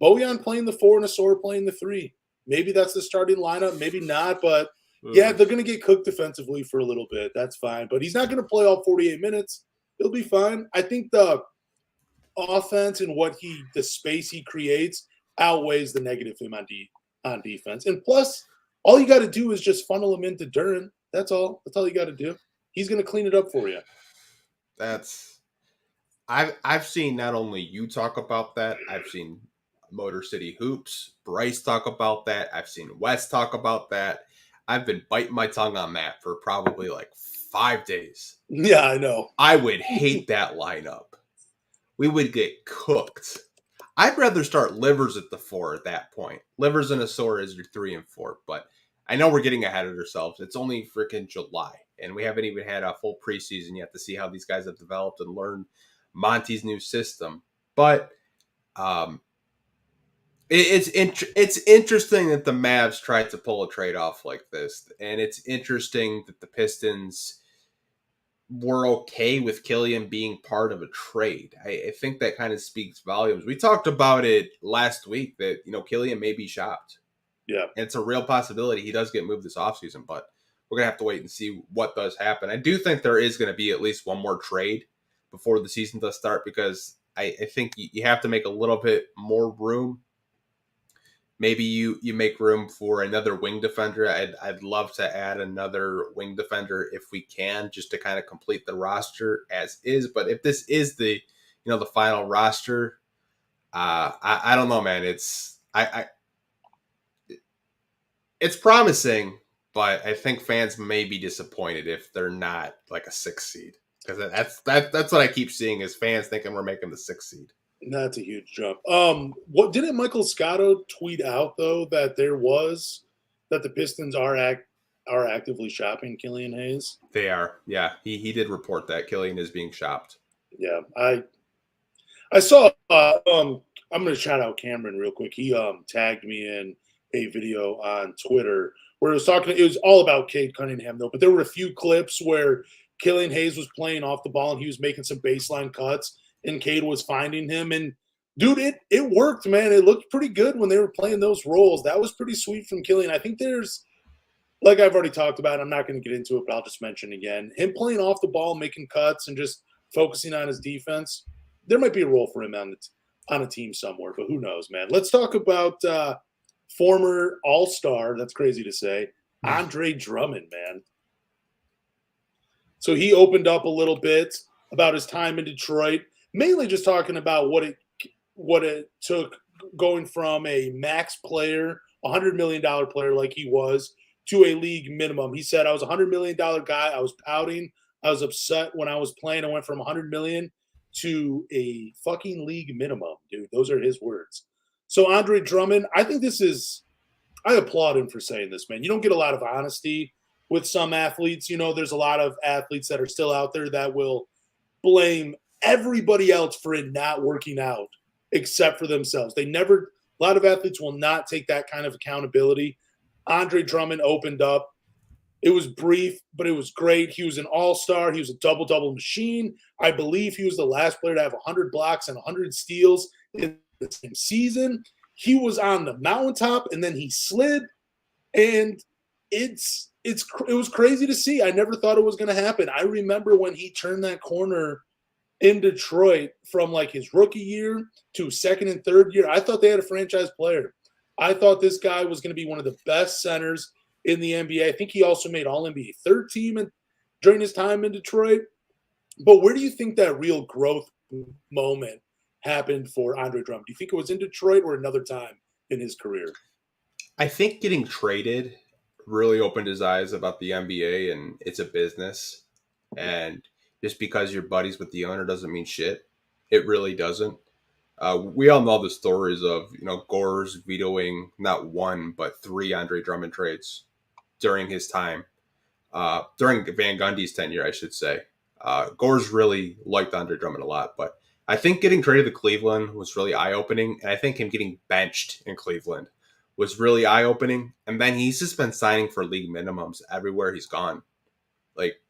Speaker 2: Bojan playing the 4 and Ausar playing the 3. Maybe that's the starting lineup. Maybe not. But, yeah, they're going to get cooked defensively for a little bit. That's fine. But he's not going to play all 48 minutes. He'll be fine. I think the offense and the space he creates outweighs the negative him on defense. And plus, all you got to do is just funnel him into Duren. That's all. That's all you got to do. He's going to clean it up for you.
Speaker 1: I've seen not only you talk about that, I've seen Motor City Hoops, Bryce talk about that. I've seen Wes talk about that. I've been biting my tongue on that for probably like 5 days.
Speaker 2: Yeah, I know.
Speaker 1: I would hate that lineup. We would get cooked. I'd rather start Livers at the 4 at that point. Livers and Ausar is your 3 and 4, but I know we're getting ahead of ourselves. It's only freaking July, and we haven't even had a full preseason yet to see how these guys have developed and learn Monty's new system. But it's interesting that the Mavs tried to pull a trade off like this, and it's interesting that the Pistons were okay with Killian being part of a trade. I think that kind of speaks volumes. We talked about it last week that, Killian may be shopped.
Speaker 2: Yeah.
Speaker 1: And it's a real possibility he does get moved this offseason, but we're going to have to wait and see what does happen. I do think there is going to be at least one more trade before the season does start, because I think you have to make a little bit more room. Maybe you make room for another wing defender. I'd love to add another wing defender if we can, just to kind of complete the roster as is. But if this is the final roster, I don't know, man. It's promising, but I think fans may be disappointed if they're not like a 6 seed, because that's what I keep seeing is fans thinking we're making the 6 seed.
Speaker 2: That's a huge jump. What didn't Michael Scotto tweet out though that the Pistons are actively shopping Killian Hayes?
Speaker 1: They are, yeah. He did report that Killian is being shopped.
Speaker 2: Yeah, I saw. I'm going to shout out Cameron real quick. He tagged me in a video on Twitter where it was all about Cade Cunningham though, but there were a few clips where Killian Hayes was playing off the ball and he was making some baseline cuts and Cade was finding him. And dude, it worked, man. It looked pretty good when they were playing those roles. That was pretty sweet from Killian. I think there's, like I've already talked about, I'm not going to get into it, but I'll just mention again, him playing off the ball, making cuts, and just focusing on his defense. There might be a role for him on a team somewhere, but who knows, man. Let's talk about former All-Star, that's crazy to say, Andre Drummond, man. So he opened up a little bit about his time in Detroit, mainly just talking about what it took going from a max player, $100 million player like he was, to a league minimum. He said, I was a $100 million guy. I was pouting. I was upset when I was playing. I went from $100 million to a fucking league minimum, dude. Those are his words. So Andre Drummond, I applaud him for saying this, man. You don't get a lot of honesty with some athletes. You know, there's a lot of athletes that are still out there that will blame everybody else for it not working out except for themselves. A lot of athletes will not take that kind of accountability. Andre Drummond opened up. It was brief, but it was great. He was an all-star. He was a double-double machine. I believe he was the last player to have 100 blocks and 100 steals in the same season. He was on the mountaintop, and then he slid, and it was crazy to see. I never thought it was going to happen. I remember when he turned that corner in Detroit from like his rookie year to second and third year. I thought they had a franchise player. I thought this guy was going to be one of the best centers in the NBA. I think he also made All-NBA third team during his time in Detroit. But where do you think that real growth moment happened for Andre Drummond? Do you think it was in Detroit or another time in his career?
Speaker 1: I think getting traded really opened his eyes about the NBA and it's a business. And just because you're buddies with the owner doesn't mean shit. It really doesn't. We all know the stories of, Gores vetoing not one, but 3 Andre Drummond trades during his time. During Van Gundy's tenure, I should say. Gores really liked Andre Drummond a lot, but I think getting traded to Cleveland was really eye-opening, and I think him getting benched in Cleveland was really eye-opening. And then he's just been signing for league minimums everywhere he's gone. Like,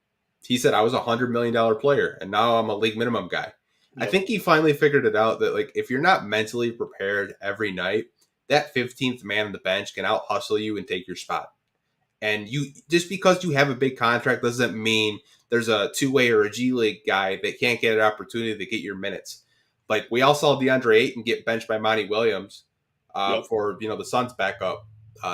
Speaker 1: he said, I was a $100 million player, and now I'm a league minimum guy. Yep. I think he finally figured it out that, like, if you're not mentally prepared every night, that 15th man on the bench can out-hustle you and take your spot. And you just because you have a big contract doesn't mean there's a two-way or a G League guy that can't get an opportunity to get your minutes. Like, we all saw DeAndre Ayton get benched by Monty Williams for, the Suns' backup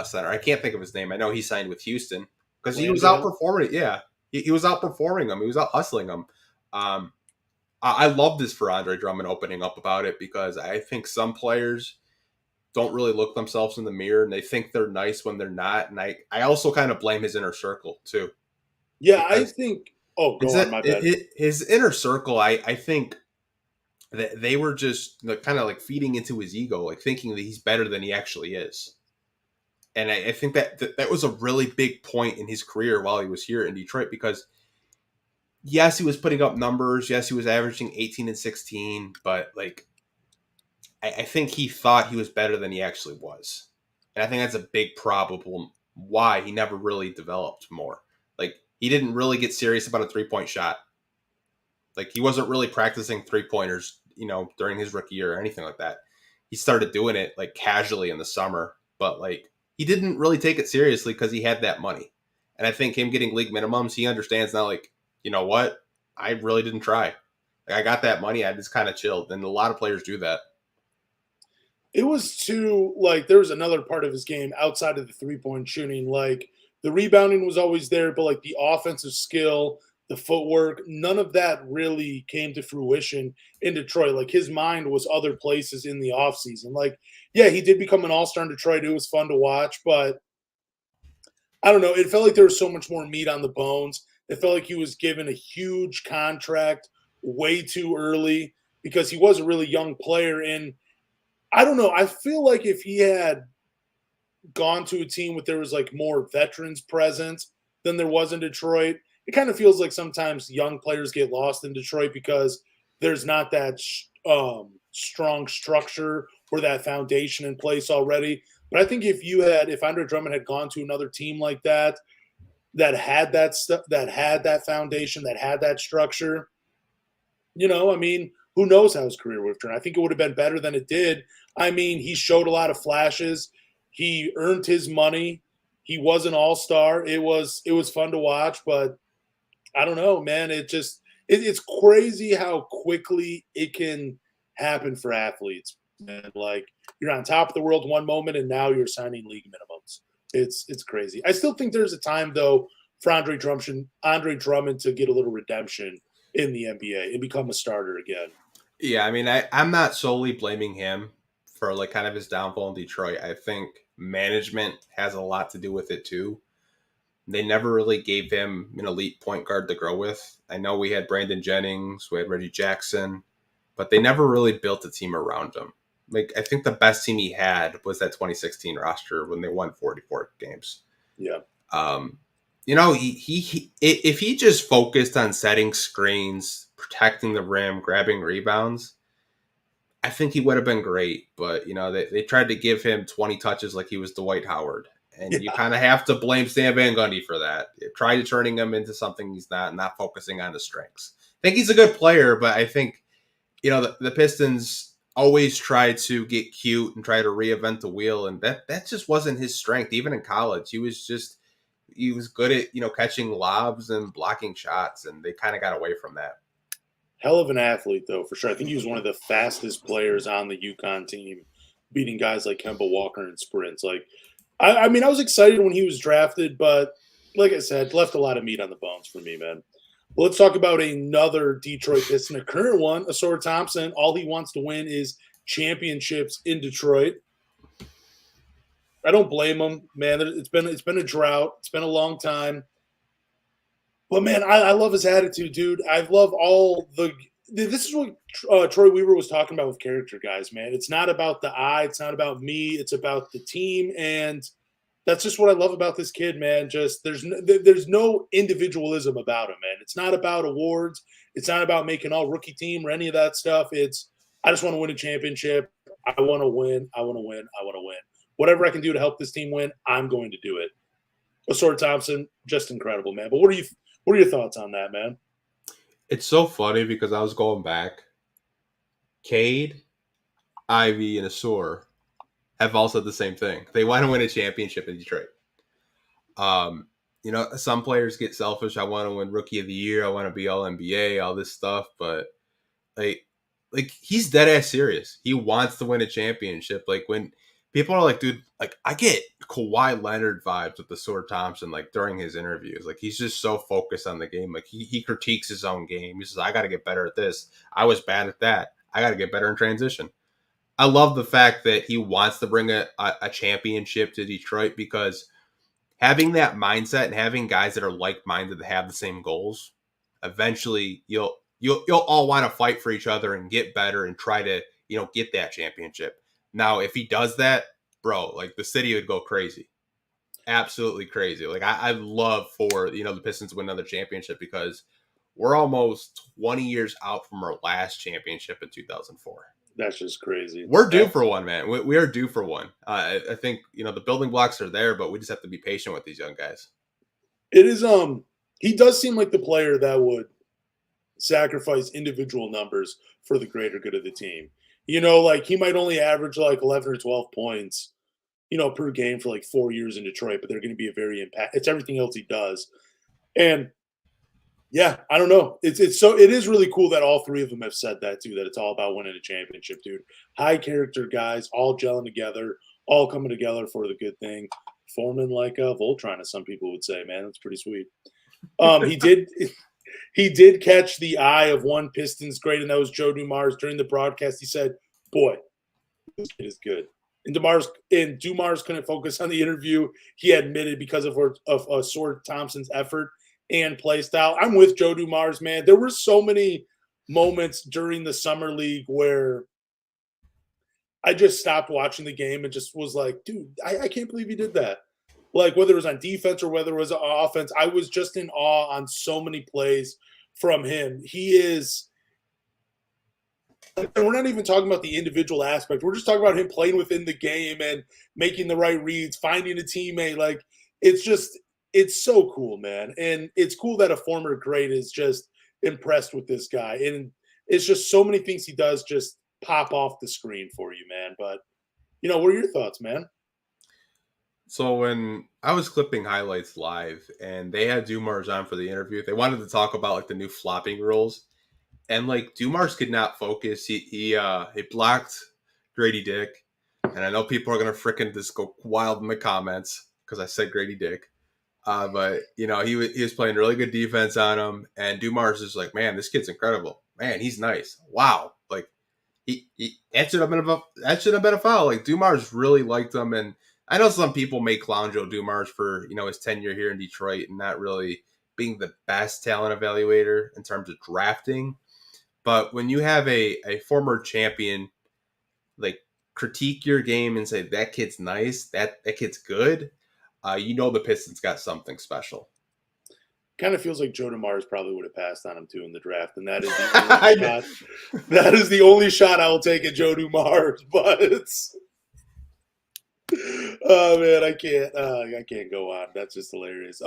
Speaker 1: center. I can't think of his name. I know he signed with Houston because he was outperforming. Yeah, he was outperforming him. He was out hustling him. I love this for Andre Drummond opening up about it because I think some players don't really look themselves in the mirror and they think they're nice when they're not. And I also kind of blame his inner circle too.
Speaker 2: Yeah, I think. Oh, go on, my bad.
Speaker 1: His inner circle, I think that they were just kind of like feeding into his ego, like thinking that he's better than he actually is. And I think that was a really big point in his career while he was here in Detroit because, yes, he was putting up numbers. Yes, he was averaging 18 and 16. But, like, I think he thought he was better than he actually was. And I think that's a big problem why he never really developed more. Like, he didn't really get serious about a three-point shot. Like, he wasn't really practicing three-pointers, during his rookie year or anything like that. He started doing it, like, casually in the summer. But, like, he didn't really take it seriously because he had that money. And I think him getting league minimums, he understands now, like, you know what? I really didn't try. Like, I got that money. I just kind of chilled. And a lot of players do that.
Speaker 2: It was too, like, there was another part of his game outside of the three-point shooting. Like, the rebounding was always there, but, like, the offensive skill, the footwork, none of that really came to fruition in Detroit. Like, his mind was other places in the offseason. Like, yeah, he did become an all-star in Detroit. It was fun to watch, but I don't know. It felt like there was so much more meat on the bones. It felt like he was given a huge contract way too early because he was a really young player. And I don't know. I feel like if he had gone to a team where there was like more veterans present than there was in Detroit, it kind of feels like sometimes young players get lost in Detroit because there's not that strong structure or that foundation in place already. But I think if Andre Drummond had gone to another team like that, that had that stuff, that had that foundation, that had that structure, I mean, who knows how his career would have turned. I think it would have been better than it did. I mean, he showed a lot of flashes. He earned his money. He was an all-star. It was fun to watch, but I don't know, man. It's crazy how quickly it can happen for athletes. And like, you're on top of the world one moment, and now you're signing league minimums. It's crazy. I still think there's a time though for Andre Drummond to get a little redemption in the NBA and become a starter again.
Speaker 1: Yeah, I mean, I'm not solely blaming him for like kind of his downfall in Detroit. I think management has a lot to do with it too. They never really gave him an elite point guard to grow with. I know we had Brandon Jennings, we had Reggie Jackson, but they never really built a team around him. Like, I think the best team he had was that 2016 roster when they won 44 games.
Speaker 2: Yeah.
Speaker 1: He if he just focused on setting screens, protecting the rim, grabbing rebounds, I think he would have been great. But, they tried to give him 20 touches like he was Dwight Howard. And you kind of have to blame Stan Van Gundy for that. Try to turning him into something he's not focusing on his strengths. I think he's a good player, but I think, the Pistons always try to get cute and try to reinvent the wheel. And that just wasn't his strength. Even in college, he was good at, catching lobs and blocking shots. And they kind of got away from that.
Speaker 2: Hell of an athlete, though, for sure. I think he was one of the fastest players on the UConn team, beating guys like Kemba Walker in sprints. Like, I mean, I was excited when he was drafted, but like I said, left a lot of meat on the bones for me, man. Well, let's talk about another Detroit Piston, a current one, Ausar Thompson. All he wants to win is championships in Detroit. I don't blame him, man. It's been a drought. It's been a long time. But, man, I love his attitude, dude. I love all the – this is what Troy Weaver was talking about with character, guys, man. It's not about the I. It's not about me. It's about the team, and that's just what I love about this kid, man. Just there's no individualism about him, man. It's not about awards. It's not about making all rookie team or any of that stuff. It's I just want to win a championship. I want to win. I want to win. I want to win. Whatever I can do to help this team win, I'm going to do it. Ausar Thompson, just incredible, man. But what are your thoughts on that, man?
Speaker 1: It's so funny because I was going back. Cade, Ivy, and Ausar have all said the same thing. They want to win a championship in Detroit. Some players get selfish. I want to win Rookie of the Year. I want to be All NBA, all this stuff. But like he's dead ass serious. He wants to win a championship. Like when people are like, dude, like I get Kawhi Leonard vibes with Ausar Thompson, like during his interviews. Like he's just so focused on the game. Like he critiques his own game. He says, I got to get better at this. I was bad at that. I got to get better in transition. I love the fact that he wants to bring a championship to Detroit because having that mindset and having guys that are like-minded that have the same goals, eventually you'll all want to fight for each other and get better and try to, get that championship. Now, if he does that, bro, like the city would go crazy. Absolutely crazy. Like I'd love for, the Pistons to win another championship because we're almost 20 years out from our last championship in 2004.
Speaker 2: That's just crazy.
Speaker 1: We're due for one, man. We are due for one. I think, the building blocks are there, but we just have to be patient with these young guys.
Speaker 2: It is, he does seem like the player that would sacrifice individual numbers for the greater good of the team. Like he might only average like 11 or 12 points, per game for like 4 years in Detroit, but they're going to be a very impact. It's everything else he does. And yeah, I don't know. It is really cool that all three of them have said that too, that it's all about winning a championship, dude. High character guys, all gelling together, all coming together for the good thing. Forming like a Voltron, as some people would say, man. That's pretty sweet. He did catch the eye of one Pistons great, and that was Joe Dumars. During the broadcast, he said, boy, this kid is good. And Dumars couldn't focus on the interview. He admitted because of Ausar Thompson's effort and play style. I'm with Joe Dumars, man. There were so many moments during the Summer League where I just stopped watching the game and just was like, dude, I can't believe he did that. Like whether it was on defense or whether it was on offense, I was just in awe on so many plays from him. He is – and we're not even talking about the individual aspect. We're just talking about him playing within the game and making the right reads, finding a teammate. Like it's just – it's so cool, man. And it's cool that a former great is just impressed with this guy. And it's just so many things he does just pop off the screen for you, man. But, what are your thoughts, man?
Speaker 1: So when I was clipping highlights live and they had Dumars on for the interview, they wanted to talk about like the new flopping rules. And like Dumars could not focus. He blocked Grady Dick. And I know people are gonna fricking just go wild in the comments because I said Grady Dick. But he was playing really good defense on him, and Dumars is like, man, this kid's incredible. Man, he's nice. Wow, like that should have been a foul. Like Dumars really liked him, and I know some people may clown Joe Dumars for his tenure here in Detroit and not really being the best talent evaluator in terms of drafting. But when you have a former champion like critique your game and say that kid's nice, that kid's good, the Pistons got something special.
Speaker 2: Kind of feels like Joe DeMars probably would have passed on him too in the draft, and that is the only shot. That is the only shot I will take at Joe DeMars. But oh man, I can't go on. That's just hilarious.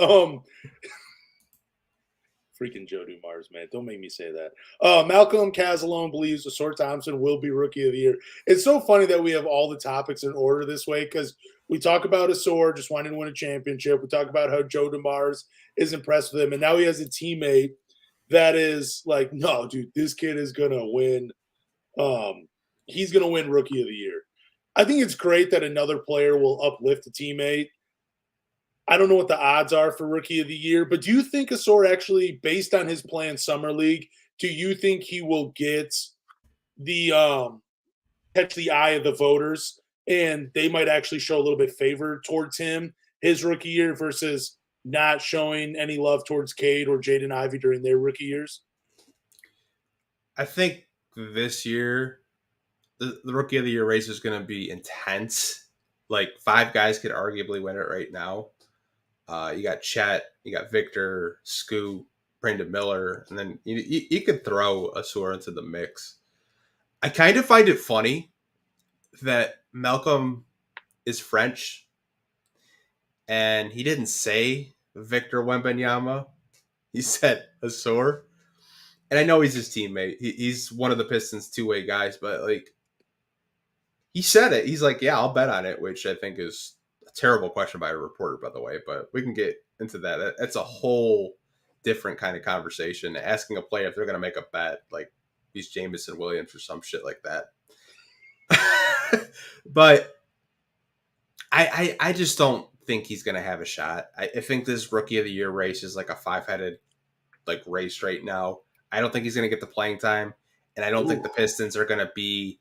Speaker 2: Freaking Joe Dumars, man. Don't make me say that. Malcolm Casalone believes Ausar Thompson will be Rookie of the Year. It's so funny that we have all the topics in order this way because we talk about Ausar just wanting to win a championship. We talk about how Joe Dumars is impressed with him. And now he has a teammate that is like, no, dude, this kid is going to win. He's going to win Rookie of the Year. I think it's great that another player will uplift a teammate. I don't know what the odds are for Rookie of the Year, but do you think Ausar actually, based on his play in Summer League, do you think he will get the catch the eye of the voters and they might actually show a little bit favor towards him his rookie year versus not showing any love towards Cade or Jaden Ivey during their rookie years?
Speaker 1: I think this year the Rookie of the Year race is going to be intense. Like 5 guys could arguably win it right now. You got Chet, you got Victor, Scoot, Brandon Miller, and then you could throw Ausar into the mix. I kind of find it funny that Malcolm is French, and he didn't say Victor Wembanyama. He said Ausar. And I know he's his teammate. He's one of the Pistons' two-way guys, but like he said it. He's like, yeah, I'll bet on it, which I think is terrible question by a reporter, by the way, but we can get into that. That's a whole different kind of conversation. Asking a player if they're going to make a bet, like he's Jamison Williams or some shit like that. But I just don't think he's going to have a shot. I think this Rookie of the Year race is like a 5-headed like race right now. I don't think he's going to get the playing time, and I don't think the Pistons are going to be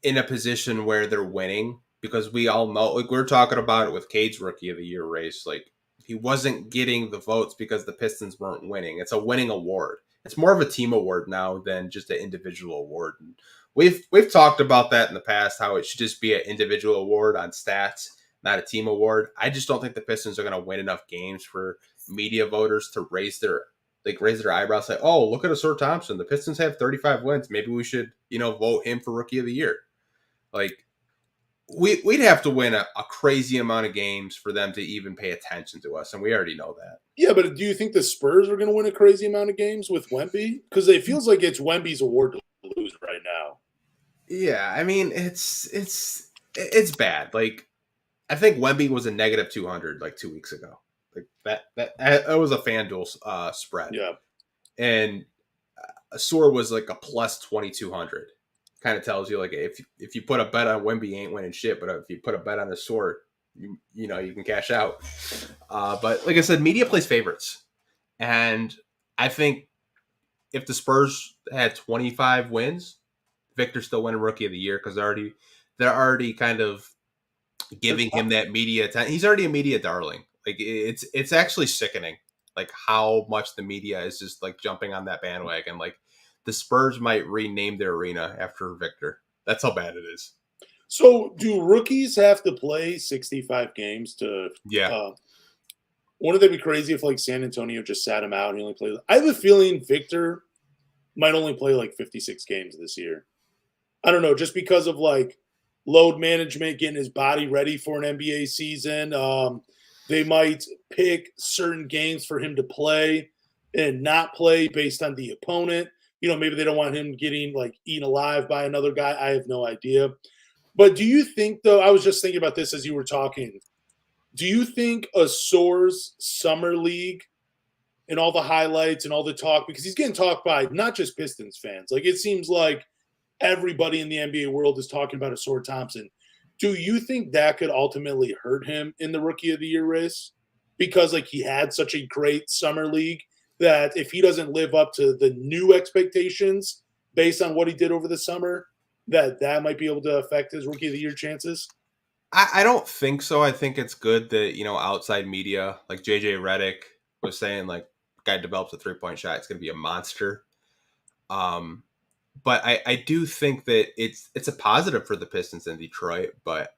Speaker 1: in a position where they're winning. Because we all know, like we're talking about it with Cade's Rookie of the Year race, like he wasn't getting the votes because the Pistons weren't winning. It's a winning award. It's more of a team award now than just an individual award. And we've talked about that in the past, how it should just be an individual award on stats, not a team award. I just don't think the Pistons are going to win enough games for media voters to raise their eyebrows, say, "Oh, look at Ausar Thompson. The Pistons have 35 wins. Maybe we should, vote him for Rookie of the Year." Like. We'd have to win a crazy amount of games for them to even pay attention to us, and we already know that.
Speaker 2: Yeah, but do you think the Spurs are going to win a crazy amount of games with Wemby? Because it feels like it's Wemby's award to lose right now.
Speaker 1: Yeah, I mean it's bad. Like I think Wemby was a negative 200 like 2 weeks ago. Like that was a FanDuel spread.
Speaker 2: Yeah,
Speaker 1: and Ausar was like a plus 2,200. Kind of tells you like if you put a bet on Wemby, ain't winning shit, but if you put a bet on Ausar, you can cash out. But like I said, media plays favorites, and I think if the Spurs had 25 wins, Victor's still winning Rookie of the Year because they're already kind of giving him that media attention. He's already a media darling. Like it's actually sickening, like how much the media is just like jumping on that bandwagon. Like. The Spurs might rename their arena after Victor. That's how bad it is.
Speaker 2: So, do rookies have to play 65 games to?
Speaker 1: Yeah.
Speaker 2: Wouldn't that be crazy if like San Antonio just sat him out and he only played? I have a feeling Victor might only play like 56 games this year. I don't know, just because of like load management, getting his body ready for an NBA season. They might pick certain games for him to play and not play based on the opponent. Maybe they don't want him getting eaten alive by another guy. I have no idea. But do you think, though, I was just thinking about this as you were talking, do you think Ausor's Summer League and all the highlights and all the talk, because he's getting talked by not just Pistons fans. It seems like everybody in the NBA world is talking about Ausar Thompson. Do you think that could ultimately hurt him in the Rookie of the Year race? Because he had such a great Summer League that if he doesn't live up to the new expectations based on what he did over the summer, that might be able to affect his Rookie of the Year chances?
Speaker 1: I don't think so. I think it's good that, outside media, like JJ Redick was saying, guy develops a 3-point shot, it's going to be a monster. But I do think that it's a positive for the Pistons in Detroit. But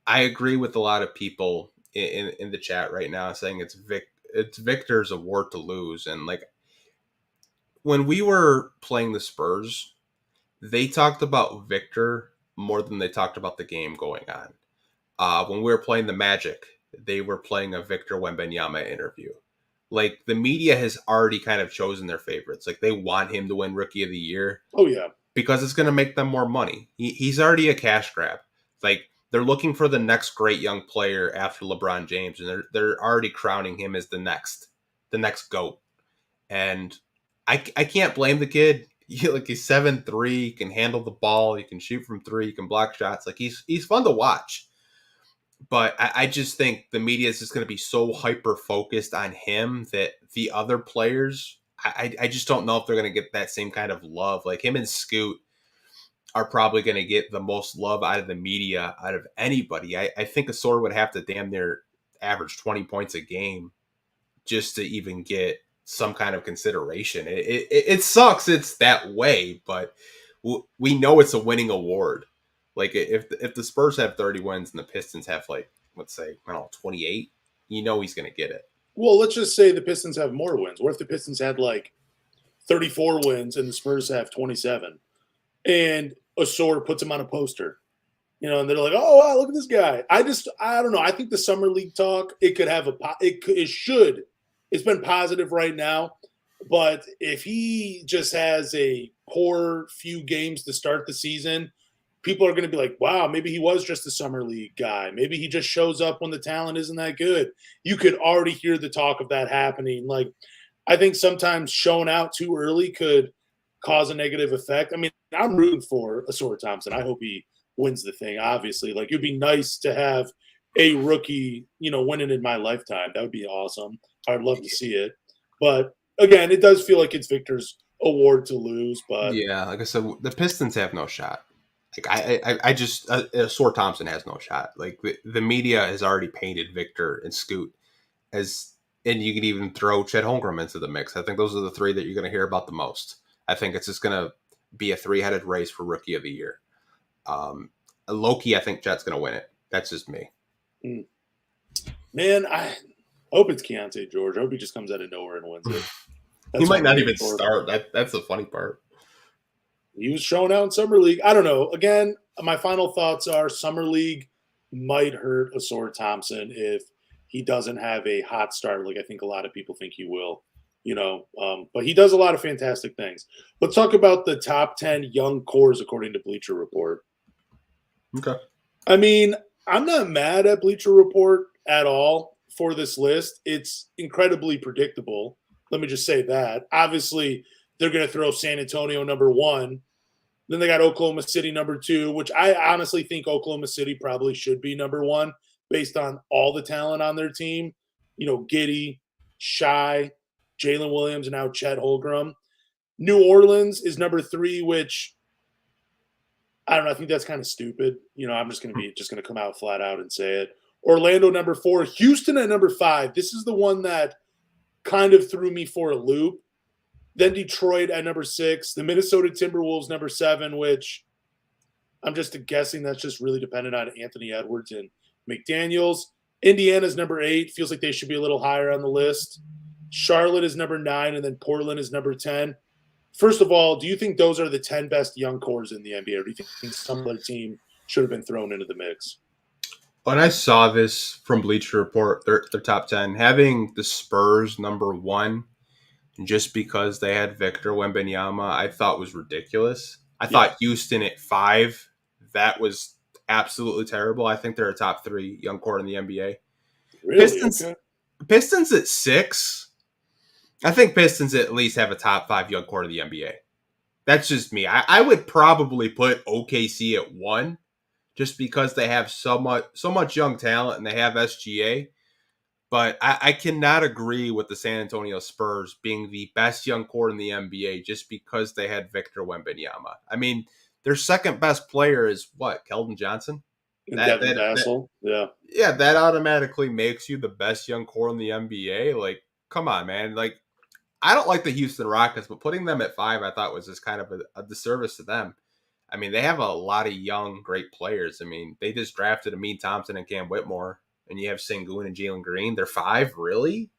Speaker 1: I agree with a lot of people in the chat right now saying it's Victor's award to lose. And when we were playing the Spurs, they talked about Victor more than they talked about the game going on. When we were playing the Magic, they were playing a Victor Wembanyama interview. The media has already kind of chosen their favorites. They want him to win Rookie of the Year.
Speaker 2: Oh, yeah.
Speaker 1: Because it's going to make them more money. He's already a cash grab. They're looking for the next great young player after LeBron James, and they're already crowning him as the next GOAT. And I can't blame the kid. He's 7'3", he can handle the ball, he can shoot from three, he can block shots. He's fun to watch. But I just think the media is just going to be so hyper-focused on him that the other players, I just don't know if they're going to get that same kind of love. Him and Scoot are probably going to get the most love out of the media, out of anybody. I think Ausar would have to damn near average 20 points a game just to even get some kind of consideration. It sucks it's that way, but we know it's a winning award. If the Spurs have 30 wins and the Pistons have let's say 28, he's going to get it.
Speaker 2: Well, let's just say the Pistons have more wins. What if the Pistons had 34 wins and the Spurs have 27, and Ausar puts him on a poster, and they're like, "Oh wow, look at this guy." I don't know. I think the Summer League talk it could have it should. It's been positive right now, but if he just has a poor few games to start the season, people are going to be like, wow, maybe he was just a Summer League guy. Maybe he just shows up when the talent isn't that good. You could already hear the talk of that happening. I think sometimes showing out too early could cause a negative effect. I mean, I'm rooting for Ausar Thompson. I hope he wins the thing, obviously. It'd be nice to have a rookie, winning in my lifetime. That would be awesome. I'd love to see it. But, again, it does feel like it's Victor's award to lose. But
Speaker 1: yeah, like I said, the Pistons have no shot. I just Ausar Thompson has no shot. The media has already painted Victor and Scoot as, and you could even throw Chet Holmgren into the mix. I think those are the three that you're going to hear about the most. I think it's just going to be a 3-headed race for Rookie of the Year. Low-key, I think Chet's going to win it. That's just me.
Speaker 2: Man, I hope it's Keontae George. I hope he just comes out of nowhere and wins it.
Speaker 1: He might not even start. That's the funny part.
Speaker 2: He was showing out in Summer League. I don't know. Again, my final thoughts are Summer League might hurt Ausar Thompson if he doesn't have a hot start like I think a lot of people think he will. But he does a lot of fantastic things. Let's talk about the top 10 young cores according to Bleacher Report.
Speaker 1: Okay.
Speaker 2: I mean, I'm not mad at Bleacher Report at all for this list. It's incredibly predictable. Let me just say that. Obviously, they're going to throw San Antonio number 1. Then they got Oklahoma City number 2, which I honestly think Oklahoma City probably should be number 1 based on all the talent on their team. Giddey, Shai, Jalen Williams, and now Chet Holmgren. New Orleans is number 3, which I don't know. I think that's kind of stupid. I'm just going to come out flat out and say it. Orlando number 4, Houston at number 5. This is the one that kind of threw me for a loop. Then Detroit at number 6, the Minnesota Timberwolves number 7, which I'm just guessing that's just really dependent on Anthony Edwards and McDaniels. Indiana's number 8. Feels like they should be a little higher on the list. Charlotte is number 9, and then Portland is number 10. First of all, do you think those are the 10 best young cores in the NBA, or do you think some other team should have been thrown into the mix?
Speaker 1: When I saw this from Bleacher Report, their top 10, having the Spurs number one just because they had Victor Wembanyama, I thought was ridiculous. I
Speaker 2: Yeah.
Speaker 1: thought Houston at 5, that was absolutely terrible. I think they're a top 3 young core in the NBA.
Speaker 2: Really?
Speaker 1: Pistons
Speaker 2: Okay.
Speaker 1: Pistons at 6. I think Pistons at least have a top 5 young core in the NBA. That's just me. I would probably put OKC at 1 just because they have so much young talent and they have SGA. But I cannot agree with the San Antonio Spurs being the best young core in the NBA just because they had Victor Wembanyama. I mean, their second best player is what? Keldon Johnson?
Speaker 2: And
Speaker 1: That
Speaker 2: Devin
Speaker 1: that, that
Speaker 2: Vassell. Yeah.
Speaker 1: yeah, that automatically makes you the best young core in the NBA. Like, come on, man. Like, I don't like the Houston Rockets, but putting them at 5, I thought was just kind of a disservice to them. I mean, they have a lot of young, great players. I mean, they just drafted Amin Thompson and Cam Whitmore, and you have Sengun and Jalen Green. They're 5, really?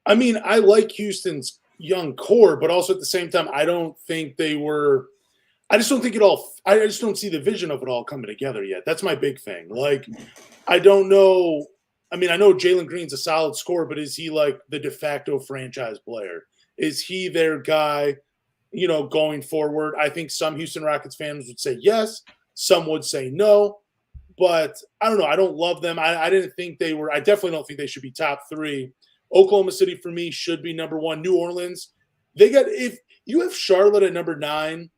Speaker 2: I mean, I like Houston's young core, but also at the same time, I don't think they were. I just don't think it all. I just don't see the vision of it all coming together yet. That's my big thing. Like, I don't know. I mean, I know Jalen Green's a solid scorer, but is he like the de facto franchise player? Is he their guy, going forward? I think some Houston Rockets fans would say yes. Some would say no. But I don't know. I don't love them. I didn't think they were. I definitely don't think they should be top 3. Oklahoma City for me should be number 1. New Orleans, if you have Charlotte at number 9,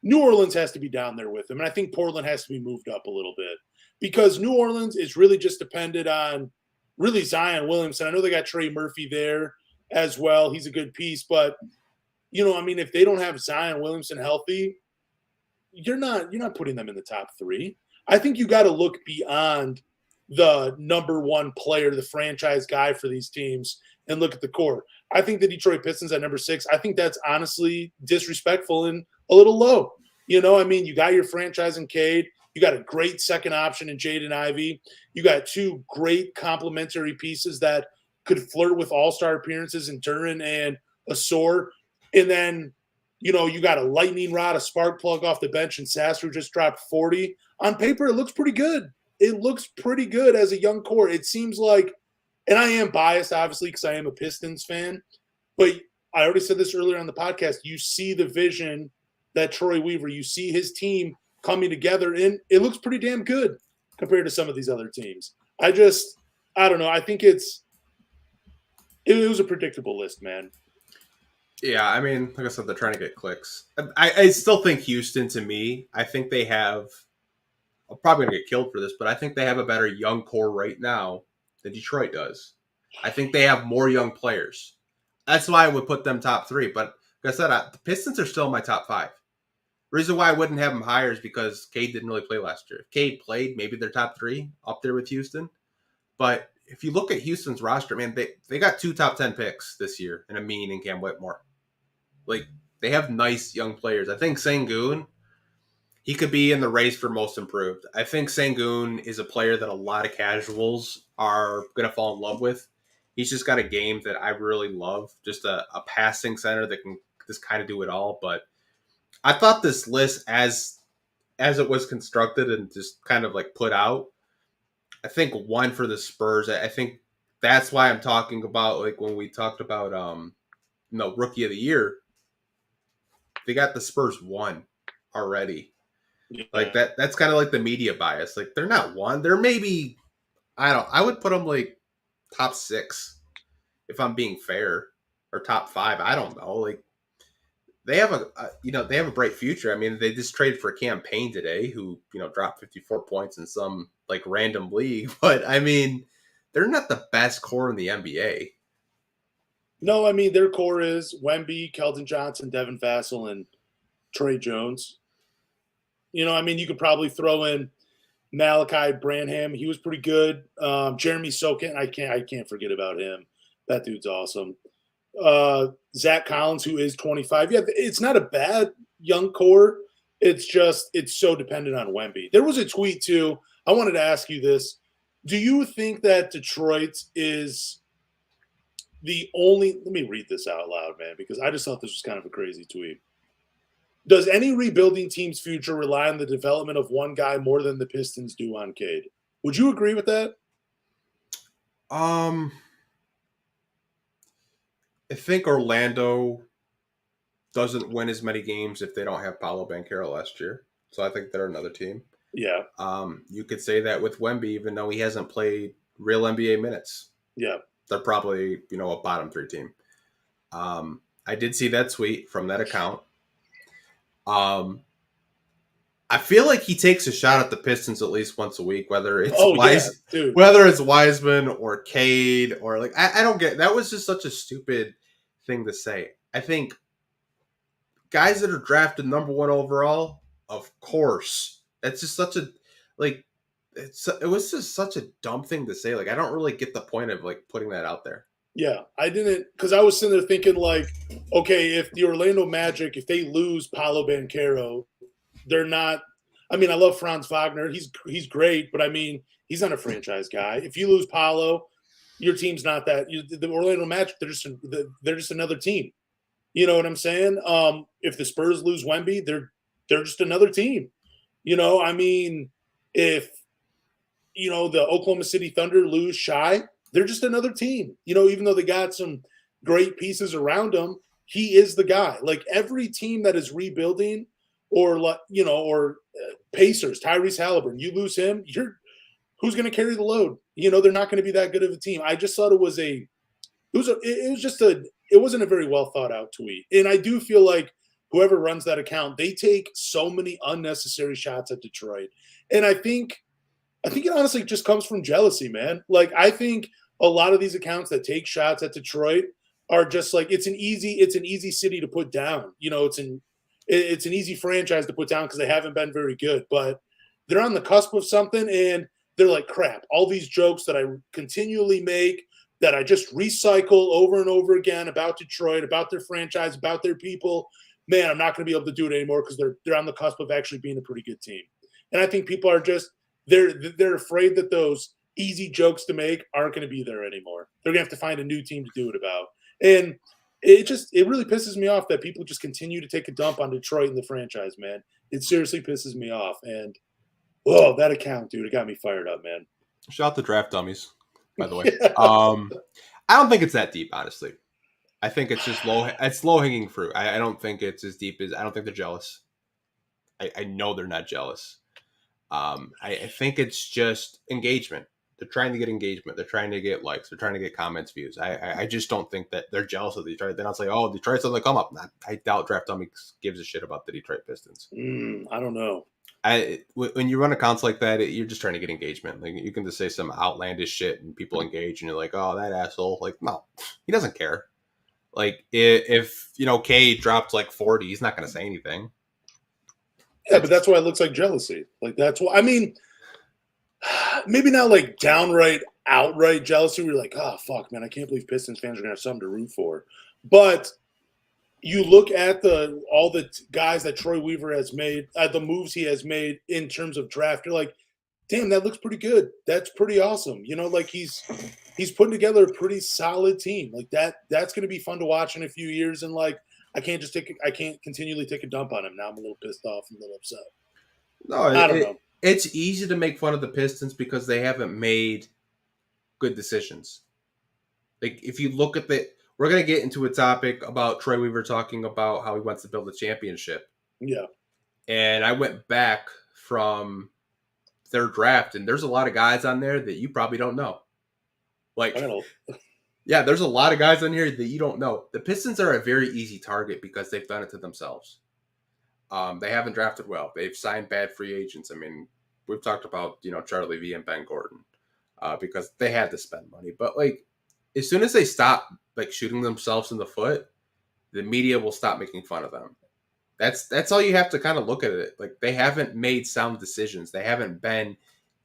Speaker 2: New Orleans has to be down there with them. And I think Portland has to be moved up a little bit because New Orleans is really just dependent on really Zion Williamson. I know they got Trey Murphy there as well. He's a good piece. But, I mean, if they don't have Zion Williamson healthy, you're not putting them in the top 3. I think you got to look beyond the number 1 player, the franchise guy for these teams, and look at the core. I think the Detroit Pistons at number 6, I think that's honestly disrespectful and a little low. I mean, you got your franchise in Cade. You got a great second option in Jaden Ivey. You got 2 great complementary pieces that could flirt with all-star appearances in Duran and Ausar. And then, you got a lightning rod, a spark plug off the bench, and Sasser just dropped 40. On paper, it looks pretty good. It looks pretty good as a young core. It seems like, and I am biased, obviously, because I am a Pistons fan, but I already said this earlier on the podcast, you see the vision that Troy Weaver, you see his team coming together, and it looks pretty damn good compared to some of these other teams. I don't know. I think it was a predictable list, man.
Speaker 1: Yeah, I mean, like I said, they're trying to get clicks. I still think Houston, to me, I think they have – I'm probably going to get killed for this, but I think they have a better young core right now than Detroit does. I think they have more young players. That's why I would put them top 3. But like I said, the Pistons are still in my top 5. Reason why I wouldn't have them higher is because Cade didn't really play last year. If Cade played, maybe they're top 3 up there with Houston. But if you look at Houston's roster, man, they got 2 top 10 picks this year in Amin and Cam Whitmore. Like, they have nice young players. I think Sengun, he could be in the race for most improved. I think Sengun is a player that a lot of casuals are going to fall in love with. He's just got a game that I really love. Just a passing center that can just kind of do it all. But I thought this list, as it was constructed and just kind of like put out, I think 1 for the Spurs. I think that's why I'm talking about, like, when we talked about Rookie of the Year, they got the Spurs 1 already.
Speaker 2: Yeah.
Speaker 1: Like that's kind of like the media bias. Like, they're not 1. They're maybe, I would put them like top 6 if I'm being fair, or top 5. I don't know. Like, they have they have a bright future. I mean, they just traded for Cam Payne today, who, dropped 54 points in some like random league. But I mean, they're not the best core in the NBA.
Speaker 2: No, I mean, their core is Wemby, Keldon Johnson, Devin Vassell, and Trey Jones. I mean, you could probably throw in Malachi Branham. He was pretty good. Jeremy Sokin, I can't forget about him. That dude's awesome. Zach Collins, who is 25. Yeah, it's not a bad young core. It's so dependent on Wemby. There was a tweet too. I wanted to ask you this. Do you think that Detroit is the only – let me read this out loud, man, because I just thought this was kind of a crazy tweet. Does any rebuilding team's future rely on the development of one guy more than the Pistons do on Cade? Would you agree with that?
Speaker 1: I think Orlando doesn't win as many games if they don't have Paolo Banchero last year. So I think they're another team.
Speaker 2: Yeah.
Speaker 1: You could say that with Wemby, even though he hasn't played real NBA minutes.
Speaker 2: Yeah.
Speaker 1: They're probably, a bottom 3 team. I did see that tweet from that account. I feel like he takes a shot at the Pistons at least once a week, whether it's whether it's Wiseman or Cade or I don't get that was just such a stupid thing to say. I think guys that are drafted number 1 overall, of course, that's just such a it was just such a dumb thing to say. I don't really get the point of putting that out there.
Speaker 2: Yeah, I didn't, because I was sitting there thinking okay, if the Orlando Magic, if they lose Paolo Banchero, they're not. I mean, I love Franz Wagner. He's great, but I mean, he's not a franchise guy. If you lose Paolo, your team's not that. The Orlando Magic, they're just another team. You know what I'm saying? If the Spurs lose Wemby, they're just another team. I mean, if the Oklahoma City Thunder lose Shai, they're just another team. Even though they got some great pieces around him, he is the guy. Every team that is rebuilding, or Pacers, Tyrese Halliburton, you lose him, who's going to carry the load? They're not going to be that good of a team. I just thought it wasn't a very well thought out tweet. And I do feel like whoever runs that account, they take so many unnecessary shots at Detroit. And I think it honestly just comes from jealousy, man. I think a lot of these accounts that take shots at Detroit are just it's an easy city to put down. It's an easy franchise to put down because they haven't been very good, but they're on the cusp of something, and they're like, crap, all these jokes that I continually make, that I just recycle over and over again about Detroit, about their franchise, about their people, man, I'm not going to be able to do it anymore because they're on the cusp of actually being a pretty good team. And I think people are just they're afraid that those easy jokes to make aren't going to be there anymore. They're going to have to find a new team to do it about. And it really pisses me off that people just continue to take a dump on Detroit and the franchise, man. It seriously pisses me off. And that account, dude, it got me fired up, man.
Speaker 1: Shout out to Draft Dummies, by the way. I don't think it's that deep, honestly. I think it's just low hanging fruit. I don't think it's as deep as I don't think they're jealous. I know they're not jealous. I think it's just engagement. They're trying to get engagement. They're trying to get likes. They're trying to get comments, views. I just don't think that they're jealous of Detroit. They're not saying, "Oh, Detroit's on the come up." I doubt Draft Dummies gives a shit about the Detroit Pistons.
Speaker 2: I don't know.
Speaker 1: When you run accounts like that, you're just trying to get engagement. You can just say some outlandish shit and people engage, and you're like, "Oh, that asshole!" No, he doesn't care. If Cade dropped 40, he's not going to say anything.
Speaker 2: Yeah, but that's why it looks like jealousy. That's why. I mean, maybe not outright jealousy. Where you're like, oh fuck, man, I can't believe Pistons fans are gonna have something to root for. But you look at all the guys that Troy Weaver has made, the moves he has made in terms of draft. You're like, damn, that looks pretty good. That's pretty awesome. He's putting together a pretty solid team. That's gonna be fun to watch in a few years. And I can't continually take a dump on him. Now I'm a little pissed off and a little upset.
Speaker 1: No, I don't know. It's easy to make fun of the Pistons because they haven't made good decisions. If you look at we're going to get into a topic about Troy Weaver talking about how he wants to build a championship.
Speaker 2: Yeah.
Speaker 1: And I went back from their draft, and there's a lot of guys on there that you probably don't know. Yeah, there's a lot of guys on here that you don't know. The Pistons are a very easy target because they've done it to themselves. They haven't drafted well. They've signed bad free agents. I mean, we've talked about, Charlie V and Ben Gordon because they had to spend money. But, as soon as they stop, shooting themselves in the foot, the media will stop making fun of them. That's all you have to kind of look at it. They haven't made sound decisions. They haven't been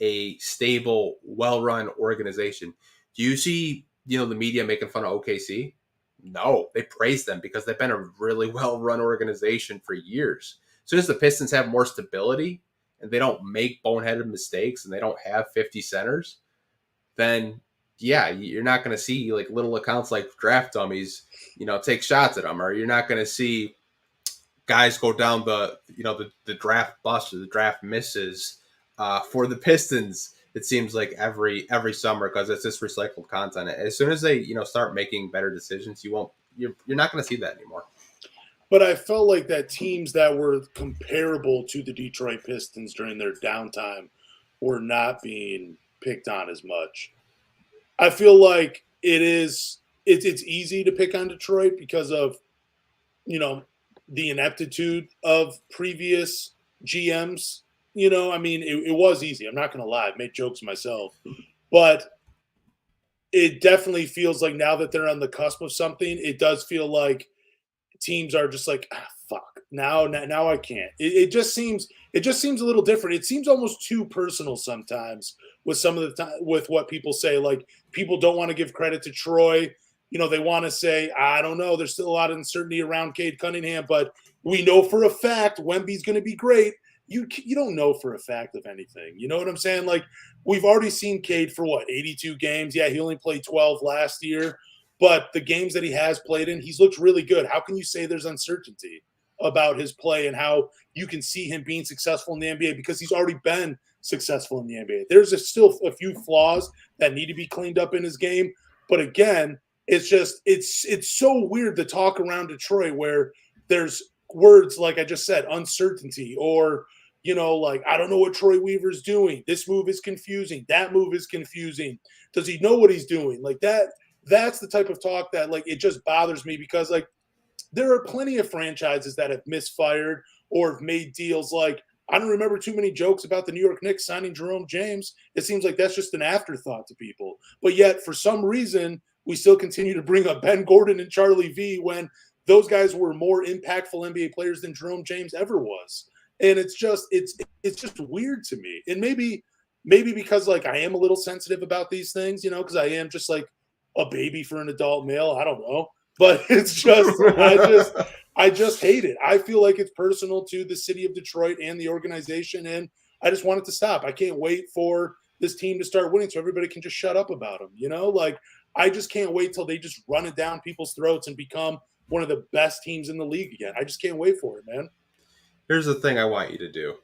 Speaker 1: a stable, well-run organization. Do you see, the media making fun of OKC? No, they praise them because they've been a really well-run organization for years. As soon as the Pistons have more stability and they don't make boneheaded mistakes and they don't have 50 centers, then, yeah, you're not going to see little accounts like Draft Dummies, take shots at them, or you're not going to see guys go down the draft bust or the draft misses for the Pistons it seems like every summer, because it's just recycled content. As soon as they start making better decisions, you're not going to see that anymore.
Speaker 2: But I felt like that teams that were comparable to the Detroit Pistons during their downtime were not being picked on as much. I feel like it's easy to pick on Detroit because of the ineptitude of previous GMs. I mean, it was easy. I'm not going to lie. I made jokes myself. But it definitely feels like now that they're on the cusp of something, it does feel like teams are just like, fuck. Now I can't. It just seems a little different. It seems almost too personal sometimes with some of the time with what people say. Like, people don't want to give credit to Troy. They want to say, I don't know. There's still a lot of uncertainty around Cade Cunningham, but we know for a fact Wemby's going to be great. You don't know for a fact of anything. You know what I'm saying? Like, we've already seen Cade for 82 games. Yeah, he only played 12 last year, but the games that he has played in, he's looked really good. How can you say there's uncertainty about his play and how you can see him being successful in the NBA? Because he's already been successful in the NBA. There's still a few flaws that need to be cleaned up in his game. But again, it's so weird to talk around Detroit where there's words like I just said, uncertainty, or like, I don't know what Troy Weaver's doing. This move is confusing. That move is confusing. Does he know what he's doing? Like that's the type of talk that, like, it just bothers me, because, like, there are plenty of franchises that have misfired or have made deals. Like, I don't remember too many jokes about the New York Knicks signing Jerome James. It seems like that's just an afterthought to people. But yet, for some reason, we still continue to bring up Ben Gordon and Charlie V when those guys were more impactful NBA players than Jerome James ever was. And it's just weird to me. And maybe because, like, I am a little sensitive about these things, because I am just like a baby for an adult male. I don't know. But it's just I just hate it. I feel like it's personal to the city of Detroit and the organization, and I just want it to stop. I can't wait for this team to start winning so everybody can just shut up about them. Like, I just can't wait till they just run it down people's throats and become one of the best teams in the league again. I just can't wait for it, man.
Speaker 1: Here's the thing I want you to do.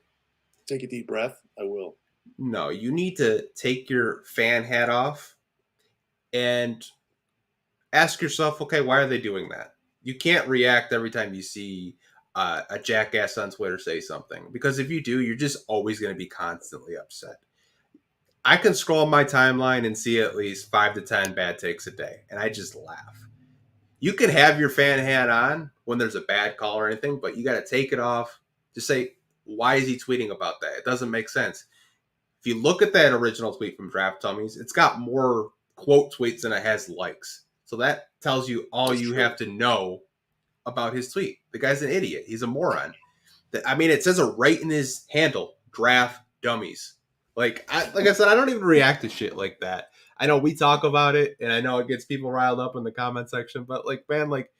Speaker 2: Take a deep breath. I will.
Speaker 1: No, you need to take your fan hat off and ask yourself, okay, why are they doing that? You can't react every time you see a jackass on Twitter say something, because if you do, you're just always going to be constantly upset. I can scroll my timeline and see at least 5 to 10 bad takes a day, and I just laugh. You can have your fan hat on when there's a bad call or anything, but you got to take it off. Just say, why is he tweeting about that? It doesn't make sense. If you look at that original tweet from Draft Tummies, it's got more quote tweets than it has likes. So that tells you all you have to know about his tweet. The guy's an idiot. He's a moron. I mean, it says it right in his handle, Draft Dummies. Like I said, I don't even react to shit like that. I know we talk about it, and I know it gets people riled up in the comment section, but, like, man, like,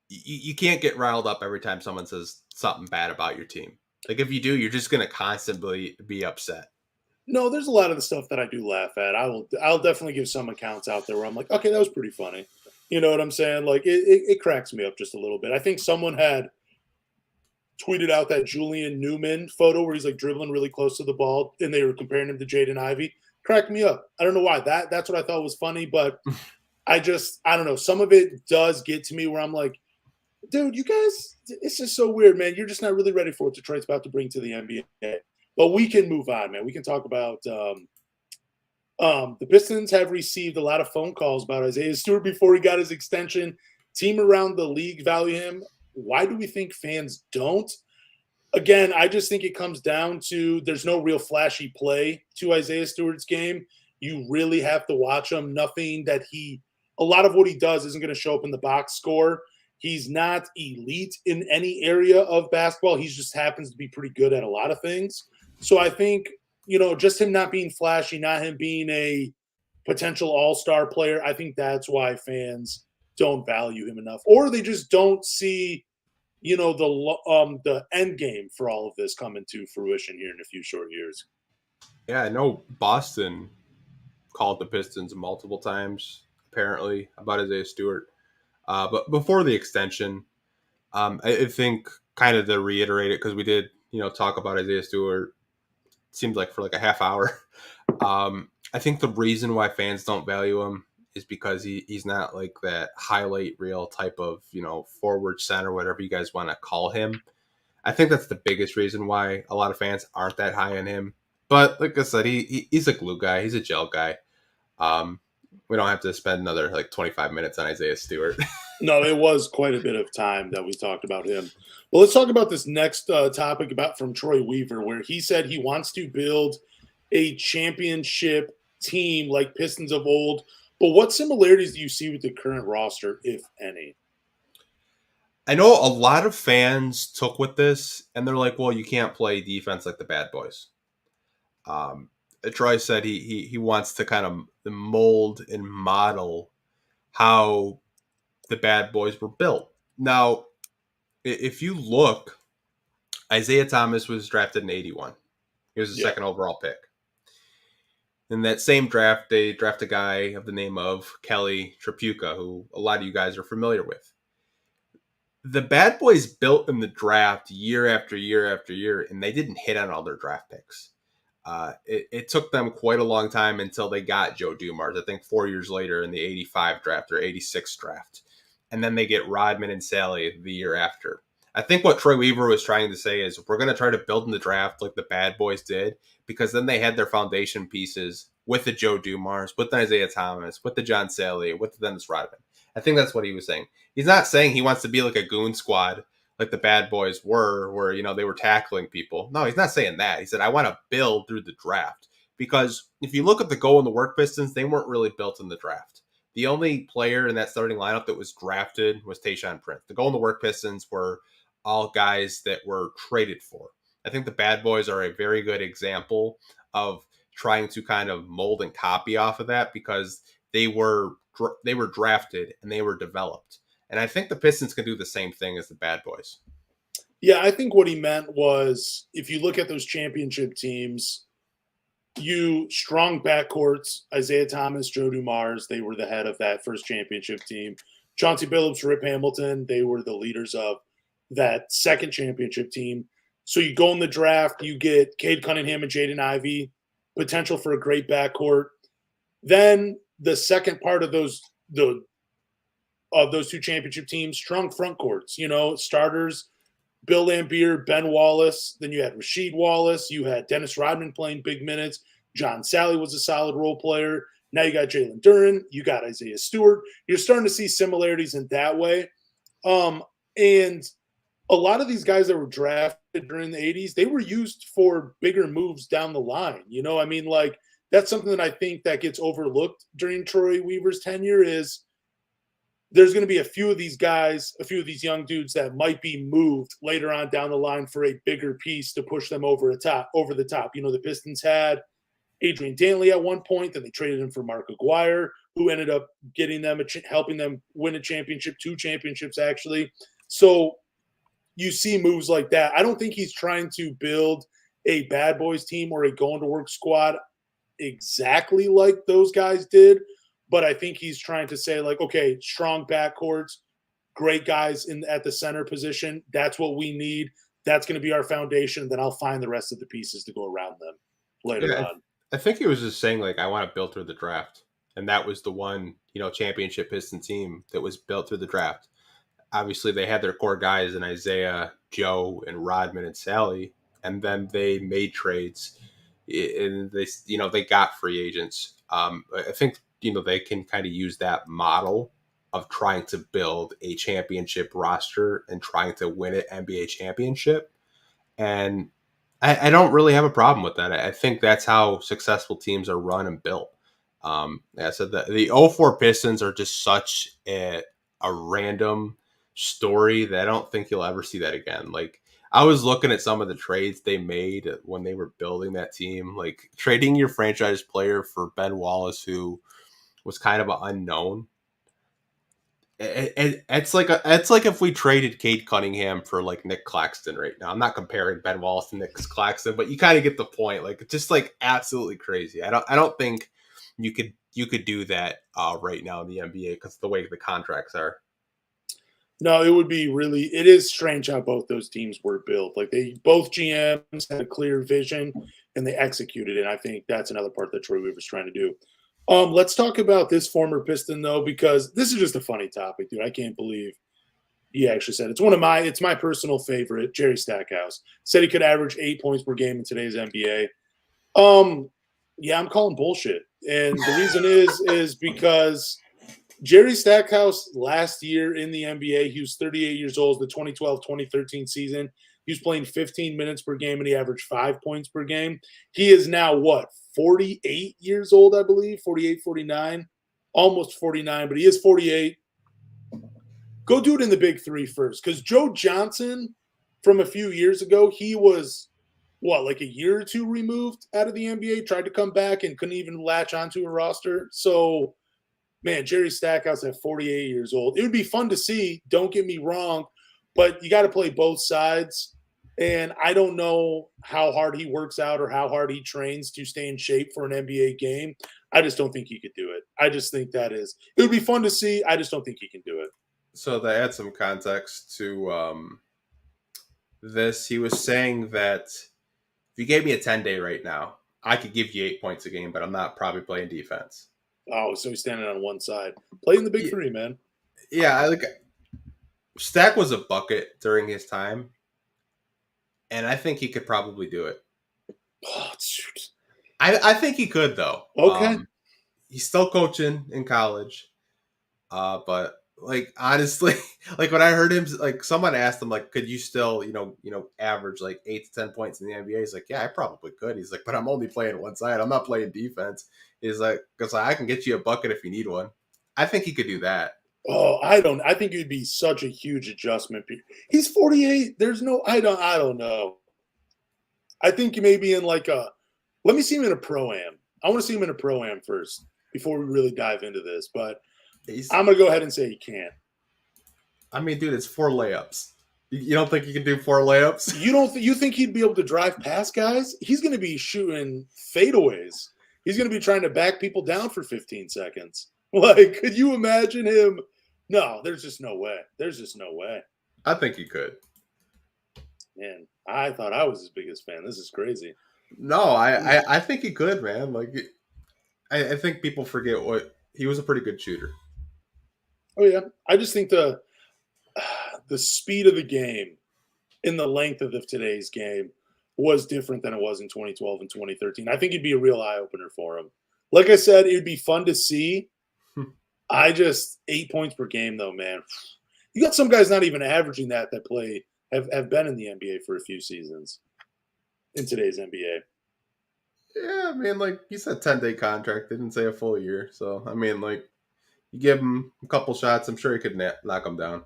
Speaker 1: you can't get riled up every time someone says something bad about your team. Like, if you do, you're just going to constantly be upset.
Speaker 2: No, there's a lot of the stuff that I do laugh at. I'll definitely give some accounts out there where I'm like, okay, that was pretty funny. You know what I'm saying? Like, it cracks me up just a little bit. I think someone had tweeted out that Julian Newman photo where he's, like, dribbling really close to the ball, and they were comparing him to Jaden Ivey. Cracked me up. I don't know why. That's what I thought was funny, but I don't know. Some of it does get to me where I'm like, dude, you guys, it's just so weird, man. You're just not really ready for what Detroit's about to bring to the NBA. But we can move on, man. We can talk about the Pistons have received a lot of phone calls about Isaiah Stewart before he got his extension. Team around the league value him. Why do we think fans don't? Again, I just think it comes down to there's no real flashy play to Isaiah Stewart's game. You really have to watch him. A lot of what he does isn't going to show up in the box score. He's not elite in any area of basketball. He just happens to be pretty good at a lot of things. So I think, just him not being flashy, not him being a potential all-star player, I think that's why fans don't value him enough. Or they just don't see, the end game for all of this coming to fruition here in a few short years.
Speaker 1: Yeah, I know Boston called the Pistons multiple times, apparently, about Isaiah Stewart. But before the extension, I think kind of to reiterate it, because we did, talk about Isaiah Stewart seemed like for like a half hour. I think the reason why fans don't value him is because he's not like that highlight reel type of, forward center, whatever you guys want to call him. I think that's the biggest reason why a lot of fans aren't that high on him. But like I said, he's a glue guy. He's a gel guy. We don't have to spend another like 25 minutes on Isaiah Stewart.
Speaker 2: No, it was quite a bit of time that we talked about him. Well, let's talk about this next topic from Troy Weaver, where he said he wants to build a championship team like Pistons of old. But what similarities do you see with the current roster, if any?
Speaker 1: I know a lot of fans took with this, and they're like, well, you can't play defense like the bad boys. Troy said he wants to kind of mold and model how the bad boys were built. Now, if you look, Isaiah Thomas was drafted in 81. He was the second overall pick. In that same draft, they draft a guy of the name of Kelly Tripucka, who a lot of you guys are familiar with. The bad boys built in the draft year after year after year, and they didn't hit on all their draft picks. It took them quite a long time until they got Joe Dumars, I think 4 years later in the 85 draft or 86 draft. And then they get Rodman and Sally the year after. I think what Troy Weaver was trying to say is we're going to try to build in the draft like the bad boys did, because then they had their foundation pieces with the Joe Dumars, with the Isaiah Thomas, with the John Sally, with the Dennis Rodman. I think that's what he was saying. He's not saying he wants to be like a goon squad like the bad boys were, where, they were tackling people. No, he's not saying that. He said, I want to build through the draft. Because if you look at the go and the work Pistons, they weren't really built in the draft. The only player in that starting lineup that was drafted was Tayshaun Prince. The go and the work Pistons were all guys that were traded for. I think the bad boys are a very good example of trying to kind of mold and copy off of that, because they were drafted and they were developed. And I think the Pistons can do the same thing as the bad boys.
Speaker 2: Yeah, I think what he meant was, if you look at those championship teams, strong backcourts, Isaiah Thomas, Joe Dumars, they were the head of that first championship team. Chauncey Billups, Rip Hamilton, they were the leaders of that second championship team. So you go in the draft, you get Cade Cunningham and Jaden Ivey, potential for a great backcourt. Then the second part of those two championship teams, strong front courts, starters, Bill Laimbeer, Ben Wallace. Then you had Rasheed Wallace. You had Dennis Rodman playing big minutes. John Sally was a solid role player. Now you got Jalen Duren. You got Isaiah Stewart. You're starting to see similarities in that way. And a lot of these guys that were drafted during the 80s, they were used for bigger moves down the line. That's something that I think that gets overlooked during Troy Weaver's tenure is there's going to be a few of these guys, a few of these young dudes that might be moved later on down the line for a bigger piece to push them over the top. The Pistons had Adrian Dantley at one point, then they traded him for Mark Aguirre, who ended up getting them helping them win a championship, 2 championships actually. So you see moves like that. I don't think he's trying to build a bad boys team or a going to work squad exactly like those guys did. But I think he's trying to say, okay, strong backcourts, great guys at the center position. That's what we need. That's going to be our foundation. Then I'll find the rest of the pieces to go around them later on.
Speaker 1: I think he was just saying, I want to build through the draft. And that was the one, championship Piston team that was built through the draft. Obviously, they had their core guys in Isaiah, Joe, and Rodman and Sally. And then they made trades. And they got free agents. I think they can kind of use that model of trying to build a championship roster and trying to win an NBA championship. And I don't really have a problem with that. I think that's how successful teams are run and built. So the 04 Pistons are just such a random story that I don't think you'll ever see that again. I was looking at some of the trades they made when they were building that team, trading your franchise player for Ben Wallace, who was kind of an unknown. It's like if we traded Cade Cunningham for Nick Claxton right now. I'm not comparing Ben Wallace to Nick Claxton, but you kind of get the point. It's just absolutely crazy. I don't think you could do that right now in the NBA because the way the contracts are.
Speaker 2: No, it is strange how both those teams were built. Both GMs had a clear vision. and they executed it. And I think that's another part that Troy Weaver's trying to do. Let's talk about this former Piston, though, because this is just a funny topic, dude. I can't believe he actually said it's my personal favorite. Jerry Stackhouse said he could average 8 points per game in today's NBA. Yeah, I'm calling bullshit. And the reason is because Jerry Stackhouse last year in the NBA, he was 38 years old, the 2012-2013 season. He was playing 15 minutes per game, and he averaged 5 points per game. He is now, 48 years old, I believe, 48, 49, almost 49, but he is 48. Go do it in the big three first, because Joe Johnson from a few years ago, he was, like a year or two removed out of the NBA, tried to come back and couldn't even latch onto a roster. So, man, Jerry Stackhouse at 48 years old. It would be fun to see, don't get me wrong, but you got to play both sides. And I don't know how hard he works out or how hard he trains to stay in shape for an NBA game. I just don't think he could do it. I just think it would be fun to see. I just don't think he can do it.
Speaker 1: So to add some context to this, he was saying that if you gave me a 10-day right now, I could give you 8 points a game, but I'm not probably playing defense.
Speaker 2: Oh, so he's standing on one side. Play in the big three, man.
Speaker 1: Yeah, Stack was a bucket during his time, and I think he could probably do it.
Speaker 2: Oh, shoot.
Speaker 1: I think he could, though.
Speaker 2: Okay.
Speaker 1: He's still coaching in college, but honestly, when I heard him, someone asked him, could you still, average 8 to 10 points in the NBA? He's like, yeah, I probably could. He's like, but I'm only playing one side. I'm not playing defense. He's like, because I can get you a bucket if you need one. I think he could do that.
Speaker 2: Oh, I think it would be such a huge adjustment. He's 48. I don't know. I think maybe in let me see him in a pro-am. I want to see him in a pro-am first before we really dive into this, but I'm going to go ahead and say he can't.
Speaker 1: I mean, dude, it's 4 layups. You don't think you can do 4 layups?
Speaker 2: You think he'd be able to drive past guys? He's going to be shooting fadeaways. He's going to be trying to back people down for 15 seconds. Could you imagine him? No, there's just no way.
Speaker 1: I think he could.
Speaker 2: Man, I thought I was his biggest fan. This is crazy.
Speaker 1: No, I think he could, man. I think people forget he was a pretty good shooter.
Speaker 2: Oh, yeah. I just think the speed of the game and the length of today's game was different than it was in 2012 and 2013. I think it'd be a real eye-opener for him. Like I said, it'd be fun to see. 8 points per game, though, man. You got some guys not even averaging that play have been in the NBA for a few seasons in today's NBA.
Speaker 1: Yeah, I mean, he said 10-day contract. They didn't say a full year. So, I mean, you give him a couple shots, I'm sure he could knock him down.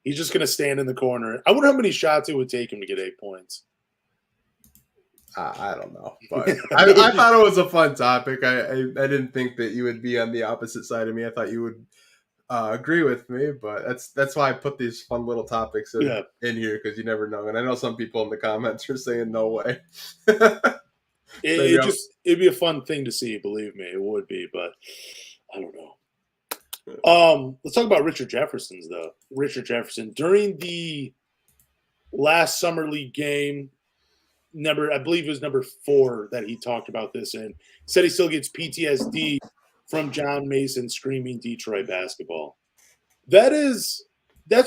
Speaker 2: He's just going to stand in the corner. I wonder how many shots it would take him to get 8 points.
Speaker 1: I don't know, but I thought it was a fun topic. I didn't think that you would be on the opposite side of me. I thought you would agree with me, but that's why I put these fun little topics in here, because you never know. And I know some people in the comments are saying no way.
Speaker 2: It'd be a fun thing to see. Believe me, it would be, but I don't know. Let's talk about Richard Jefferson's though. Richard Jefferson during the last Summer League game. I believe it was number 4 that he talked about this in. Said he still gets PTSD from John Mason screaming Detroit basketball. That's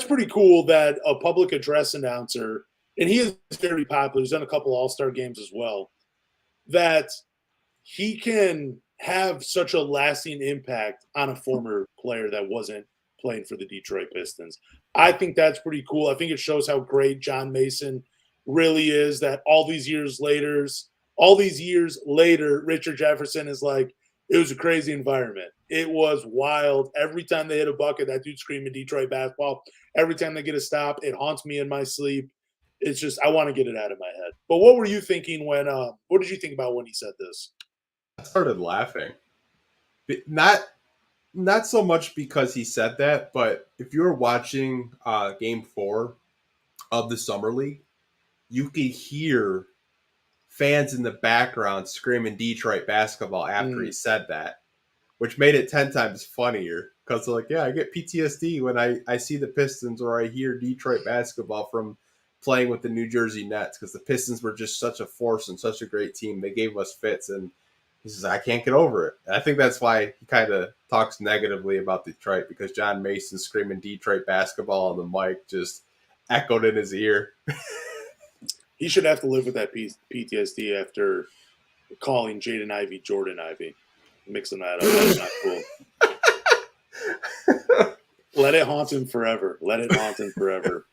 Speaker 2: pretty cool that a public address announcer, and he is very popular, he's done a couple All-Star games as well, that he can have such a lasting impact on a former player that wasn't playing for the Detroit Pistons. I think that's pretty cool. I think it shows how great John Mason really is, that all these years later, Richard Jefferson is like, it was a crazy environment. It was wild. Every time they hit a bucket, that dude screaming Detroit basketball. Every time they get a stop, it haunts me in my sleep. It's just, I want to get it out of my head. But what were you thinking what did you think about when he said this?
Speaker 1: I started laughing. Not so much because he said that, but if you were watching Game 4 of the Summer League, you could hear fans in the background screaming Detroit basketball after he said that, which made it 10 times funnier, because they're like, yeah, I get PTSD when I see the Pistons or I hear Detroit basketball from playing with the New Jersey Nets because the Pistons were just such a force and such a great team. They gave us fits, and he says, I can't get over it. And I think that's why he kind of talks negatively about Detroit, because John Mason screaming Detroit basketball on the mic just echoed in his ear.
Speaker 2: He should have to live with that PTSD after calling Jaden Ivey Jordan Ivey. Mixing that up. That's not cool. Let it haunt him forever. Let it haunt him forever.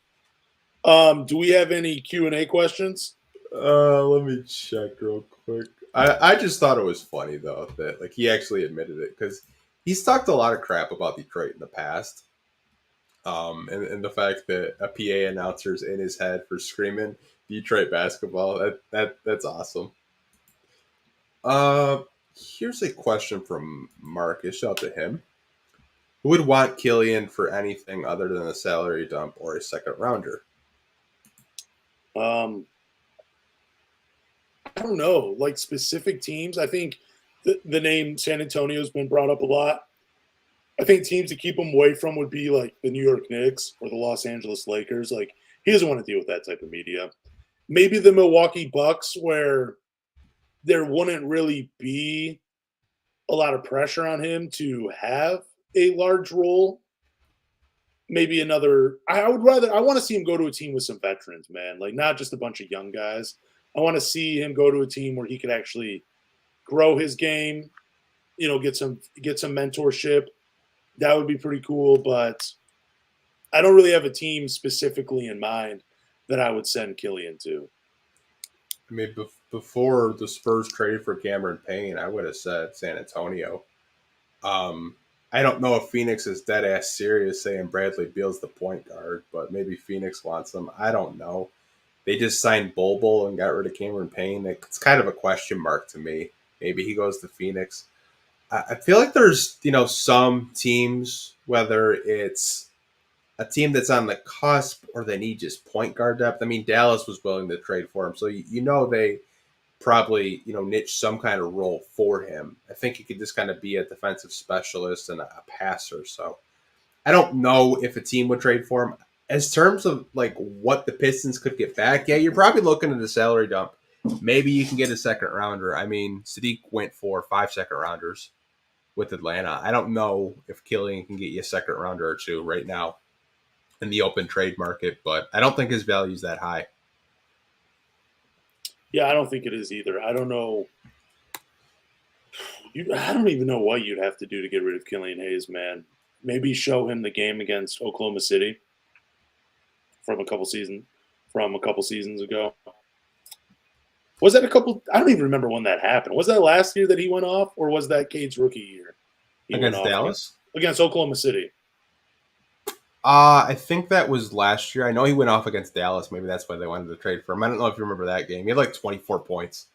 Speaker 2: Do we have any Q&A questions?
Speaker 1: Let me check real quick. I just thought it was funny, though, that like he actually admitted it, because he's talked a lot of crap about Detroit in the past. And the fact that a PA announcer's in his head for screaming Detroit basketball, that's awesome. Here's a question from Marcus. Shout out to him. Who would want Killian for anything other than a salary dump or a second rounder?
Speaker 2: I don't know. Like specific teams, I think the name San Antonio has been brought up a lot. I think teams to keep him away from would be like the New York Knicks or the Los Angeles Lakers. Like he doesn't want to deal with that type of media. Maybe the Milwaukee Bucks, where there wouldn't really be a lot of pressure on him to have a large role. Maybe another. I want to see him go to a team with some veterans, man. Like not just a bunch of young guys. I want to see him go to a team where he could actually grow his game. You know, get some mentorship. That would be pretty cool. But I don't really have a team specifically in mind that I would send Killian to.
Speaker 1: I mean, before the Spurs traded for Cameron Payne, I would have said San Antonio. I don't know if Phoenix is dead ass serious saying Bradley Beal's the point guard, but maybe Phoenix wants him. I don't know. They just signed Bol and got rid of Cameron Payne. It's kind of a question mark to me. Maybe he goes to Phoenix. I feel like there's, some teams, whether it's a team that's on the cusp or they need just point guard depth. I mean, Dallas was willing to trade for him. So, they probably, niche some kind of role for him. I think he could just kind of be a defensive specialist and a passer. So I don't know if a team would trade for him. As terms of like what the Pistons could get back, yeah, you're probably looking at a salary dump. Maybe you can get a second rounder. I mean, Sadiq went for 5 second rounders with Atlanta. I don't know if Killian can get you a second rounder or two right now in the open trade market, but I don't think his value is that high.
Speaker 2: Yeah, I don't think it is either. I don't know. I don't even know what you'd have to do to get rid of Killian Hayes, man. Maybe show him the game against Oklahoma City from a couple seasons ago. Was that I don't even remember when that happened. Was that last year that he went off, or was that Cade's rookie year?
Speaker 1: Against Dallas?
Speaker 2: Against Oklahoma City.
Speaker 1: I think that was last year. I know he went off against Dallas. Maybe that's why they wanted to trade for him. I don't know if you remember that game. He had like 24 points.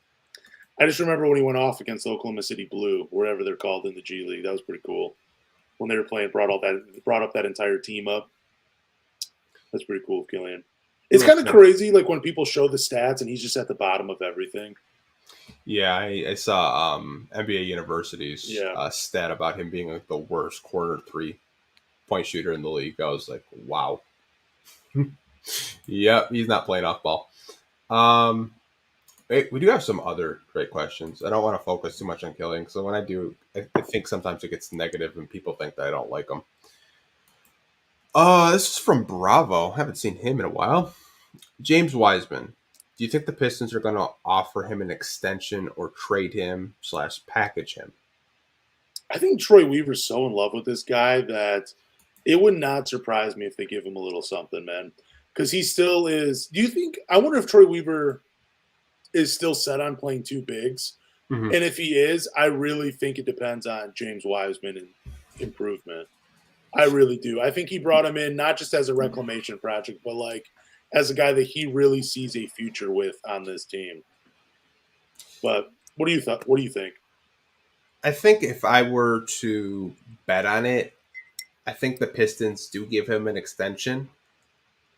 Speaker 2: I just remember when he went off against Oklahoma City Blue, wherever they're called in the G League. That was pretty cool. When they were playing, brought up that entire team up. That's pretty cool, Killian. It's kind of crazy, like when people show the stats and he's just at the bottom of everything.
Speaker 1: Yeah, I saw NBA University's stat about him being like the worst corner 3-point shooter in the league. I was like, wow. Yep, he's not playing off ball. We do have some other great questions. I don't want to focus too much on Killian, so when I do, I think sometimes it gets negative and people think that I don't like him. This is from Bravo. I haven't seen him in a while. James Wiseman. Do you think the Pistons are going to offer him an extension or trade him / package him?
Speaker 2: I think Troy Weaver's so in love with this guy that it would not surprise me if they give him a little something, man. Because he still is. I wonder if Troy Weaver is still set on playing 2 bigs. Mm-hmm. And if he is, I really think it depends on James Wiseman and improvement. I really do. I think he brought him in not just as a reclamation project, but like as a guy that he really sees a future with on this team. But what do you think?
Speaker 1: I think if I were to bet on it, I think the Pistons do give him an extension.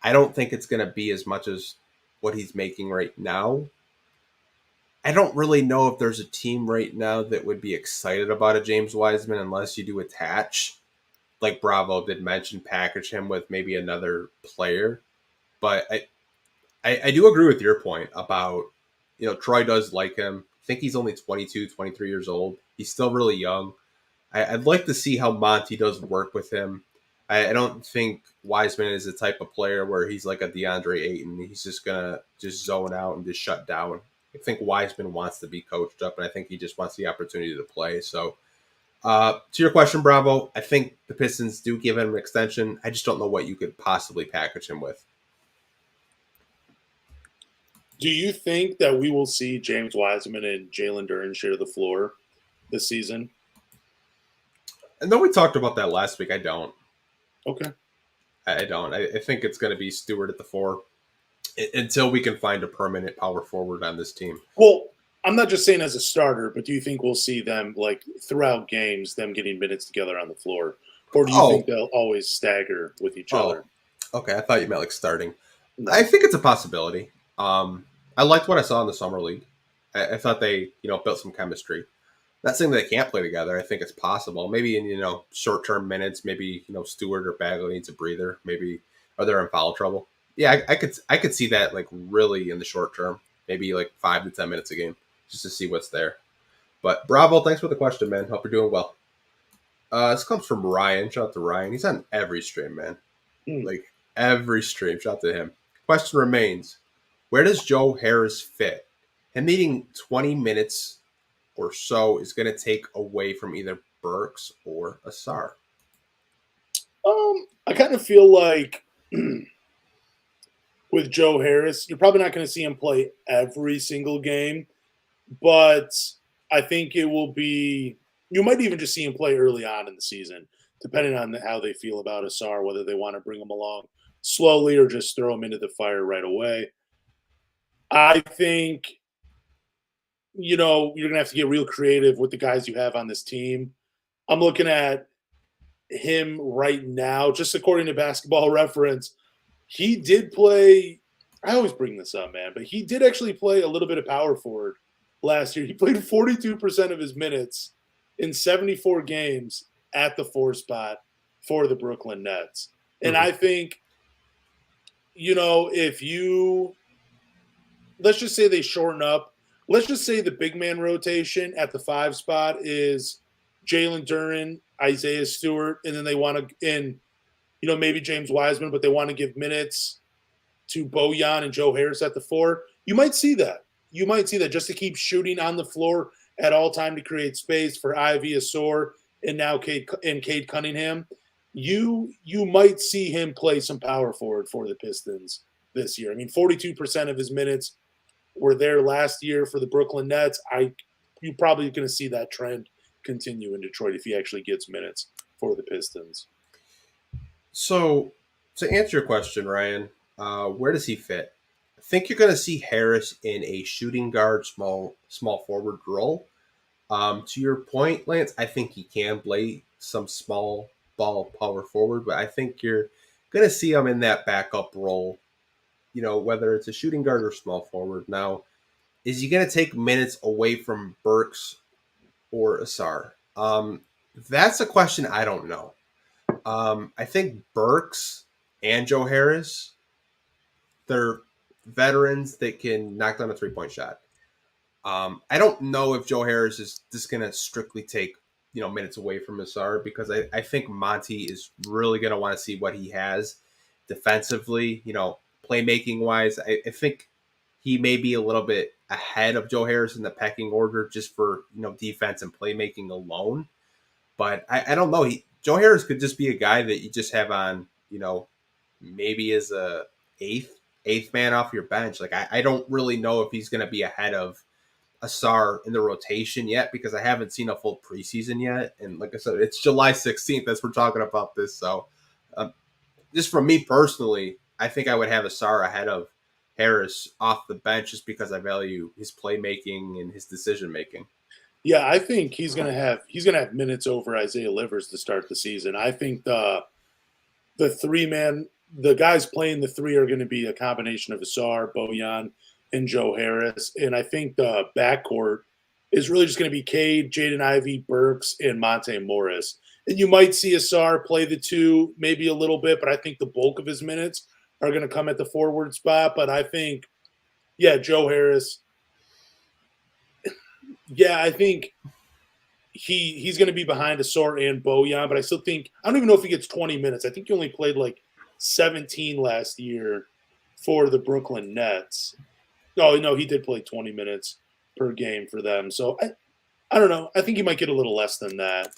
Speaker 1: I don't think it's going to be as much as what he's making right now. I don't really know if there's a team right now that would be excited about a James Wiseman unless you do attach. Like Bravo did mention, package him with maybe another player. But I do agree with your point about, Troy does like him. I think he's only 22, 23 years old. He's still really young. I'd like to see how Monty does work with him. I don't think Wiseman is the type of player where he's like a DeAndre Ayton. He's just gonna just zone out and just shut down. I think Wiseman wants to be coached up, and I think he just wants the opportunity to play. So, to your question, Bravo, I think the Pistons do give him an extension. I just don't know what you could possibly package him with.
Speaker 2: Do you think that we will see James Wiseman and Jalen Duren share the floor this season?
Speaker 1: And though we talked about that last week, I don't.
Speaker 2: Okay.
Speaker 1: I don't. I think it's going to be Stewart at the 4 until we can find a permanent power forward on this team.
Speaker 2: Well, I'm not just saying as a starter, but do you think we'll see them, like, throughout games, them getting minutes together on the floor? Or do you think they'll always stagger with each other?
Speaker 1: Okay, I thought you meant like starting.
Speaker 2: No.
Speaker 1: I think it's a possibility. I liked what I saw in the Summer League. I thought they, built some chemistry. Not saying that they can't play together. I think it's possible. Maybe in, short-term minutes, maybe, Stewart or Bagley needs a breather. Maybe are they in foul trouble? Yeah, I could see that like really in the short term. Maybe like 5 to 10 minutes a game just to see what's there. But Bravo, thanks for the question, man. Hope you're doing well. This comes from Ryan. Shout out to Ryan. He's on every stream, man. Like every stream. Shout out to him. Question remains, where does Joe Harris fit? Him needing 20 minutes or so is going to take away from either Burks or Ausar.
Speaker 2: I kind of feel like with Joe Harris, you're probably not going to see him play every single game, but I think it will be – you might even just see him play early on in the season, depending on how they feel about Ausar, whether they want to bring him along slowly or just throw him into the fire right away. I think, you're going to have to get real creative with the guys you have on this team. I'm looking at him right now, just according to Basketball Reference. He did play – I always bring this up, man, but he did actually play a little bit of power forward last year. He played 42% of his minutes in 74 games at the 4 spot for the Brooklyn Nets. And I think, if you – let's just say they shorten up. Let's just say the big man rotation at the 5 spot is Jalen Duren, Isaiah Stewart, and then they want to – maybe James Wiseman, but they want to give minutes to Bojan and Joe Harris at the 4. You might see that. You might see that just to keep shooting on the floor at all time to create space for Ivy, Ausar, and now Cade Cunningham. You might see him play some power forward for the Pistons this year. I mean, 42% of his minutes were there last year for the Brooklyn Nets. You're probably going to see that trend continue in Detroit if he actually gets minutes for the Pistons.
Speaker 1: So, to answer your question, Ryan, where does he fit? I think you're going to see Harris in a shooting guard, small forward role. To your point, Lance, I think he can play some small ball power forward, but I think you're going to see him in that backup role, whether it's a shooting guard or small forward. Now, is he going to take minutes away from Burks or Ausar? That's a question I don't know. I think Burks and Joe Harris, they're veterans that can knock down a 3-point shot. I don't know if Joe Harris is just going to strictly take, minutes away from Ausar, because I think Monty is really going to want to see what he has defensively, playmaking wise. I think he may be a little bit ahead of Joe Harris in the pecking order just for, defense and playmaking alone. But I don't know. Joe Harris could just be a guy that you just have on, maybe as a eighth man off your bench. Like, I don't really know if he's going to be ahead of Ausar in the rotation yet, because I haven't seen a full preseason yet. And like I said, it's July 16th as we're talking about this. So just for me personally, I think I would have Ausar ahead of Harris off the bench just because I value his playmaking and his decision making.
Speaker 2: Yeah, I think he's gonna have minutes over Isaiah Livers to start the season. I think the 3-man, the guys playing the 3 are going to be a combination of Ausar, Bojan, and Joe Harris. And I think the backcourt is really just going to be Cade, Jaden Ivey, Burks, and Monte Morris. And you might see Ausar play the 2 maybe a little bit, but I think the bulk of his minutes are going to come at the forward spot. But I think, Joe Harris. Yeah, I think he's going to be behind Ausar and Bojan, but I still think I don't even know if he gets 20 minutes. I think he only played like 17 last year for the Brooklyn Nets. Oh no, he did play 20 minutes per game for them. So I don't know. I think he might get a little less than that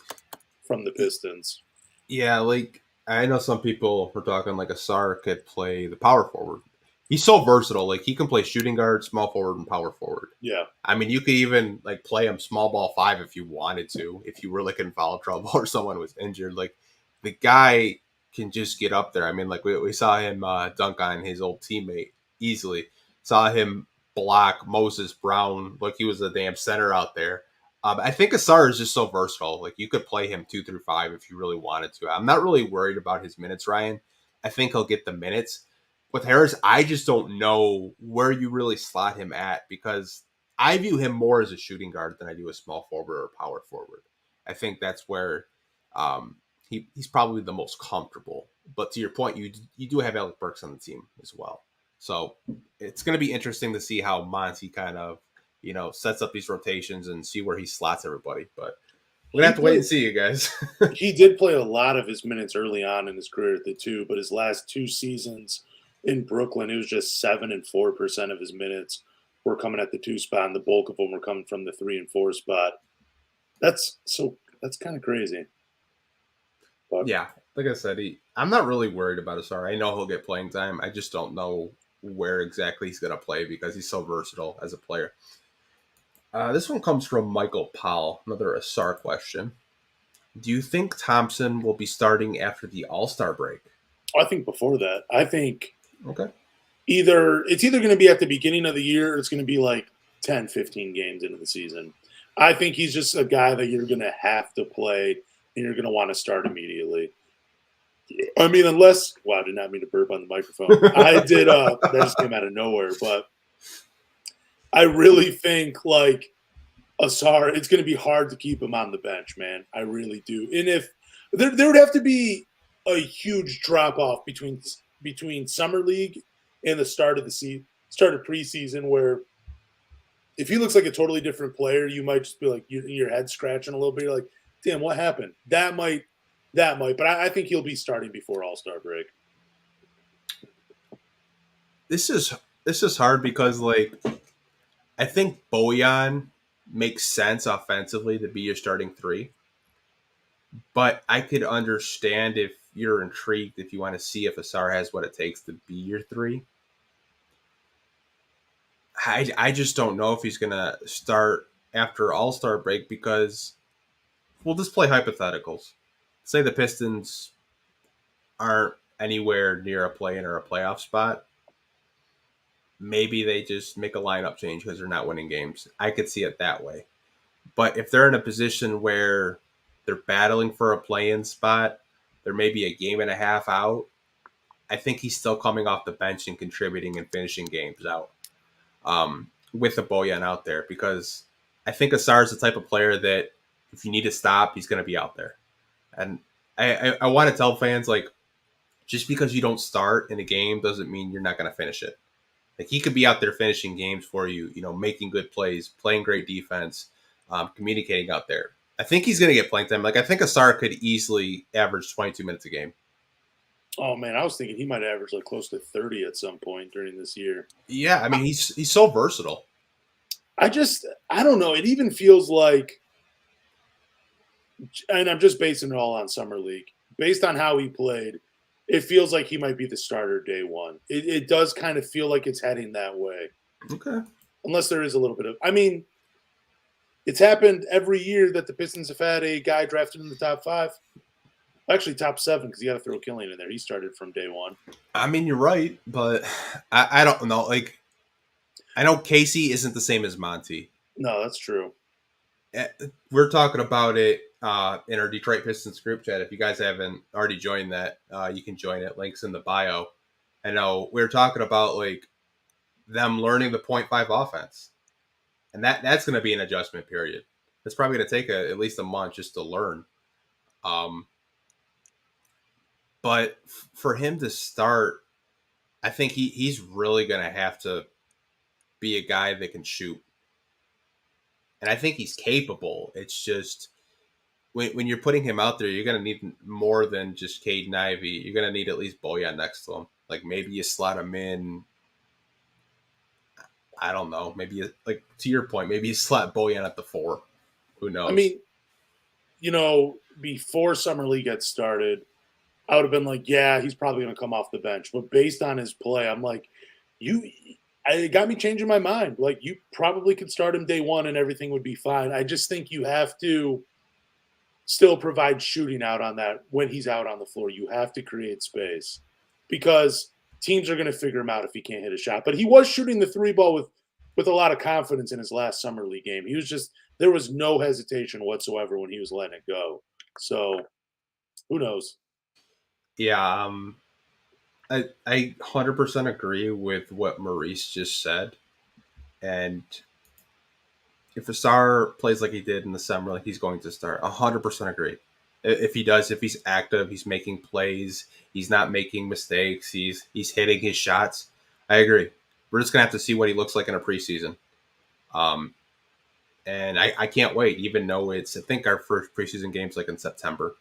Speaker 2: from the Pistons.
Speaker 1: Yeah, like I know some people were talking like Ausar could play the power forward. He's so versatile. Like he can play shooting guard, small forward, and power forward.
Speaker 2: Yeah.
Speaker 1: I mean, you could even like play him small ball 5 if you wanted to, if you really couldn't foul trouble or someone was injured. Like the guy can just get up there. I mean, like we saw him dunk on his old teammate easily. Saw him block Moses Brown like he was a damn center out there. I think Ausar is just so versatile. Like you could play him 2 through 5 if you really wanted to. I'm not really worried about his minutes, Ryan. I think he'll get the minutes. With Harris, I just don't know where you really slot him at because I view him more as a shooting guard than I do a small forward or power forward. I think that's where he's probably the most comfortable. But to your point, you do have Alec Burks on the team as well. So it's going to be interesting to see how Monty kind of, sets up these rotations and see where he slots everybody. But we're going to have to wait and see, you guys.
Speaker 2: He did play a lot of his minutes early on in his career at the 2, but his last 2 seasons in Brooklyn, it was just 7 and 4% of his minutes were coming at the 2 spot, and the bulk of them were coming from the 3 and 4 spot. That's kind of crazy.
Speaker 1: But, yeah, like I said, I'm not really worried about Ausar. I know he'll get playing time. I just don't know where exactly he's going to play because he's so versatile as a player. This one comes from Michael Powell, another Ausar question. Do you think Thompson will be starting after the All-Star break?
Speaker 2: I think before that. I think
Speaker 1: okay.
Speaker 2: It's either going to be at the beginning of the year or it's going to be like 10, 15 games into the season. I think he's just a guy that you're going to have to play and you're going to want to start immediately. I mean, unless – wow, I did not mean to burp on the microphone. I did that just came out of nowhere. But I really think, like, Ausar, it's going to be hard to keep him on the bench, man. I really do. And if there would have to be a huge drop-off between Summer League and the start of preseason where if he looks like a totally different player, you might just be like your head scratching a little bit. You're like, damn, what happened? That might. But I think he'll be starting before All-Star break.
Speaker 1: This is hard because, like, I think Bojan makes sense offensively to be your starting 3. But I could understand if you're intrigued, if you want to see if Ausar has what it takes to be your 3. I just don't know if he's going to start after All-Star break because we'll just play hypotheticals. Say the Pistons aren't anywhere near a play-in or a playoff spot. Maybe they just make a lineup change because they're not winning games. I could see it that way. But if they're in a position where they're battling for a play-in spot, they're maybe a game and a half out, I think he's still coming off the bench and contributing and finishing games out with a Bojan out there because I think Ausar is the type of player that if you need to stop, he's going to be out there. And I want to tell fans, like, just because you don't start in a game doesn't mean you're not going to finish it. Like, he could be out there finishing games for you, making good plays, playing great defense, communicating out there. I think he's going to get playing time. Like, I think Ausar could easily average 22 minutes a game.
Speaker 2: Oh, man, I was thinking he might average like close to 30 at some point during this year.
Speaker 1: Yeah, I mean, he's so versatile.
Speaker 2: I don't know. It even feels like, and I'm just basing it all on Summer League, based on how he played, it feels like he might be the starter day one. It does kind of feel like it's heading that way.
Speaker 1: Okay.
Speaker 2: Unless there is a little bit of – I mean, it's happened every year that the Pistons have had a guy drafted in the top 5. Actually, top 7 because you got to throw Killian in there. He started from day one.
Speaker 1: I mean, you're right, but I don't know. Like, I know Casey isn't the same as Monty.
Speaker 2: No, that's true.
Speaker 1: We're talking about it in our Detroit Pistons group chat. If you guys haven't already joined that, you can join it. Links in the bio. I know we were talking about like them learning the 0.5 offense, and that's going to be an adjustment period. It's probably going to take at least a month just to learn. But for him to start, I think he's really going to have to be a guy that can shoot. And I think he's capable. It's just when you're putting him out there, you're going to need more than just Caden Ivey. You're going to need at least Bojan next to him. Like maybe you slot him in. I don't know. Maybe like to your point, maybe you slot Bojan at the 4. Who knows?
Speaker 2: I mean, before Summer League got started, I would have been like, yeah, he's probably going to come off the bench. But based on his play, I'm like, it got me changing my mind. Like, you probably could start him day one and everything would be fine. I just think you have to still provide shooting out on that when he's out on the floor. You have to create space because teams are going to figure him out if he can't hit a shot. But he was shooting the 3 ball with a lot of confidence in his last Summer League game. He was just – there was no hesitation whatsoever when he was letting it go. So, who knows?
Speaker 1: Yeah, I 100% agree with what Maurice just said. And if Ausar plays like he did in the summer, like he's going to start, 100% agree. If he does, if he's active, he's making plays, he's not making mistakes, he's hitting his shots, I agree. We're just going to have to see what he looks like in a preseason. And I can't wait, even though I think our first preseason game's like in September.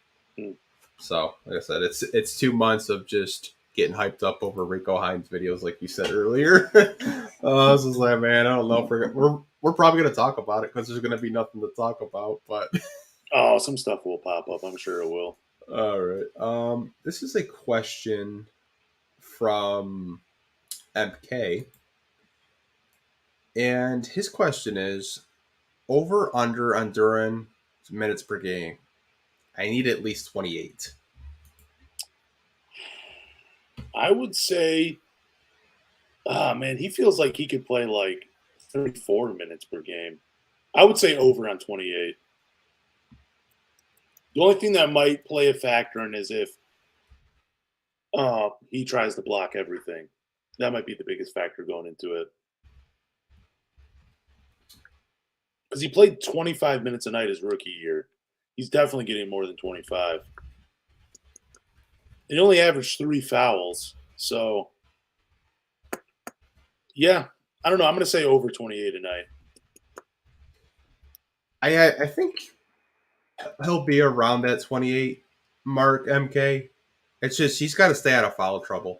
Speaker 1: So, like I said, it's 2 months of just getting hyped up over Rico Hines videos, like you said earlier. This is like, man, I don't know if we're probably going to talk about it because there's going to be nothing to talk about. But
Speaker 2: some stuff will pop up. I'm sure it will.
Speaker 1: All right. This is a question from MK, and his question is: over under on Duran minutes per game. I need at least 28.
Speaker 2: I would say, man, he feels like he could play like 34 minutes per game. I would say over on 28. The only thing that might play a factor in is if he tries to block everything. That might be the biggest factor going into it. Because he played 25 minutes a night his rookie year. He's definitely getting more than 25. He only averaged 3 fouls. So, yeah. I don't know. I'm going to say over 28 tonight.
Speaker 1: I think he'll be around that 28 mark, MK. It's just he's got to stay out of foul trouble.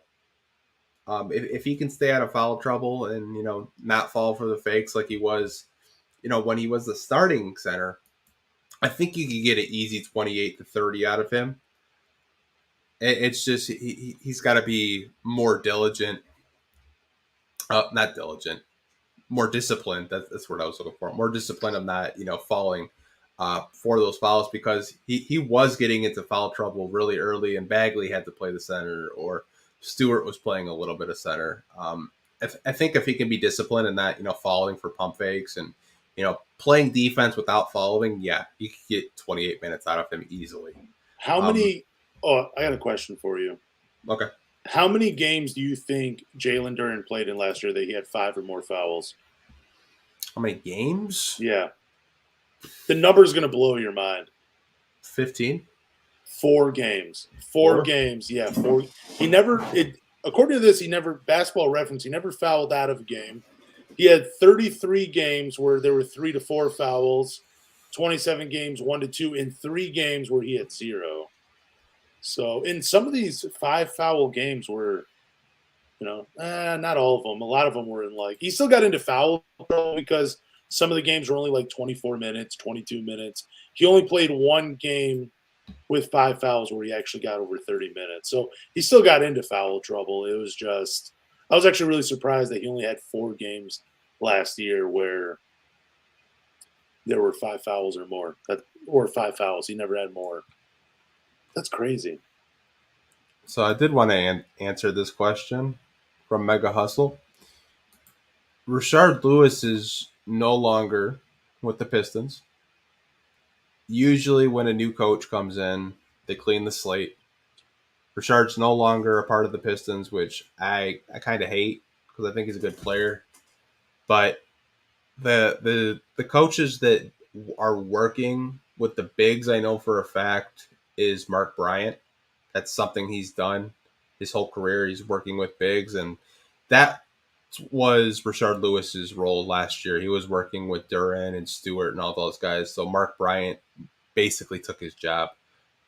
Speaker 1: If he can stay out of foul trouble and, not fall for the fakes like he was, when he was the starting center, I think you could get an easy 28 to 30 out of him. It's just he's got to be more diligent. Not diligent, more disciplined. That's what I was looking for. More disciplined of not, falling for those fouls because he was getting into foul trouble really early and Bagley had to play the center or Stewart was playing a little bit of center. I think if he can be disciplined and not, falling for pump fakes and, playing defense without following, yeah, you could get 28 minutes out of him easily.
Speaker 2: How many I got a question for you.
Speaker 1: Okay.
Speaker 2: How many games do you think Jalen Duren played in last year that he had 5 or more fouls?
Speaker 1: How many games?
Speaker 2: Yeah. The number is going to blow your mind.
Speaker 1: 15?
Speaker 2: 4 games. 4 games. Yeah, 4. According to this, Basketball Reference, he never fouled out of a game. He had 33 games where there were 3 to 4 fouls, 27 games, 1 to 2, and 3 games where he had 0. So in some of these 5 foul games were, not all of them. A lot of them were in he still got into foul because some of the games were only like 24 minutes, 22 minutes. He only played 1 game with 5 fouls where he actually got over 30 minutes. So he still got into foul trouble. It was just, I was actually really surprised that he only had 4 games last year where there were 5 fouls or more, or 5 fouls. He never had more. That's crazy.
Speaker 1: So I did want to answer this question from Mega Hustle. Rashard Lewis is no longer with the Pistons. Usually when a new coach comes in, they clean the slate. Rashard's no longer a part of the Pistons, which I kind of hate because I think he's a good player. But the coaches that are working with the bigs, I know for a fact, is Mark Bryant. That's something he's done. his whole career. He's working with bigs, and that was Rashard Lewis's role last year. He was working with Duran and Stewart and all those guys. So Mark Bryant basically took his job.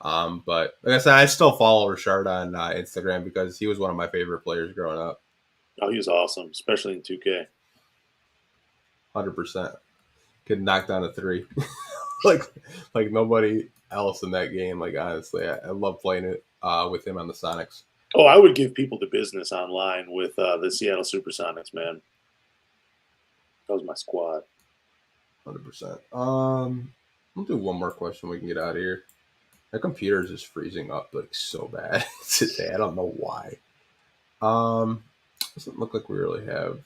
Speaker 1: But like I said, I still follow Rashard on Instagram because he was one of my favorite players growing up.
Speaker 2: Oh, he was awesome, especially in 2K.
Speaker 1: 100%. Could knock down a three. like nobody else in that game. Like, honestly, I love playing it with him on the Sonics.
Speaker 2: Oh, I would give people the business online with the Seattle Supersonics, man. That was my squad.
Speaker 1: 100%. We'll do one more question. We can get out of here. My computer is just freezing up like so bad today. I don't know why. Doesn't look like we really have.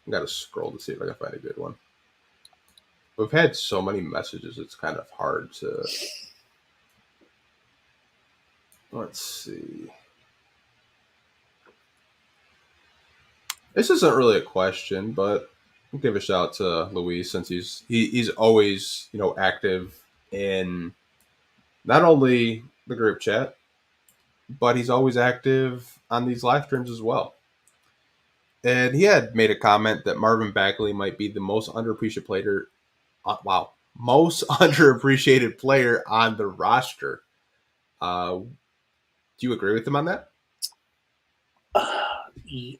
Speaker 1: I gotta scroll to see if I can find a good one. We've had so many messages, it's kind of hard to. Let's see. This isn't really a question, but I'll give a shout out to Luis since he's always active in not only the group chat, but he's always active on these live streams as well. And he had made a comment that Marvin Bagley might be the most underappreciated player. Most underappreciated player on the roster. Do you agree with him on that?
Speaker 2: Yeah.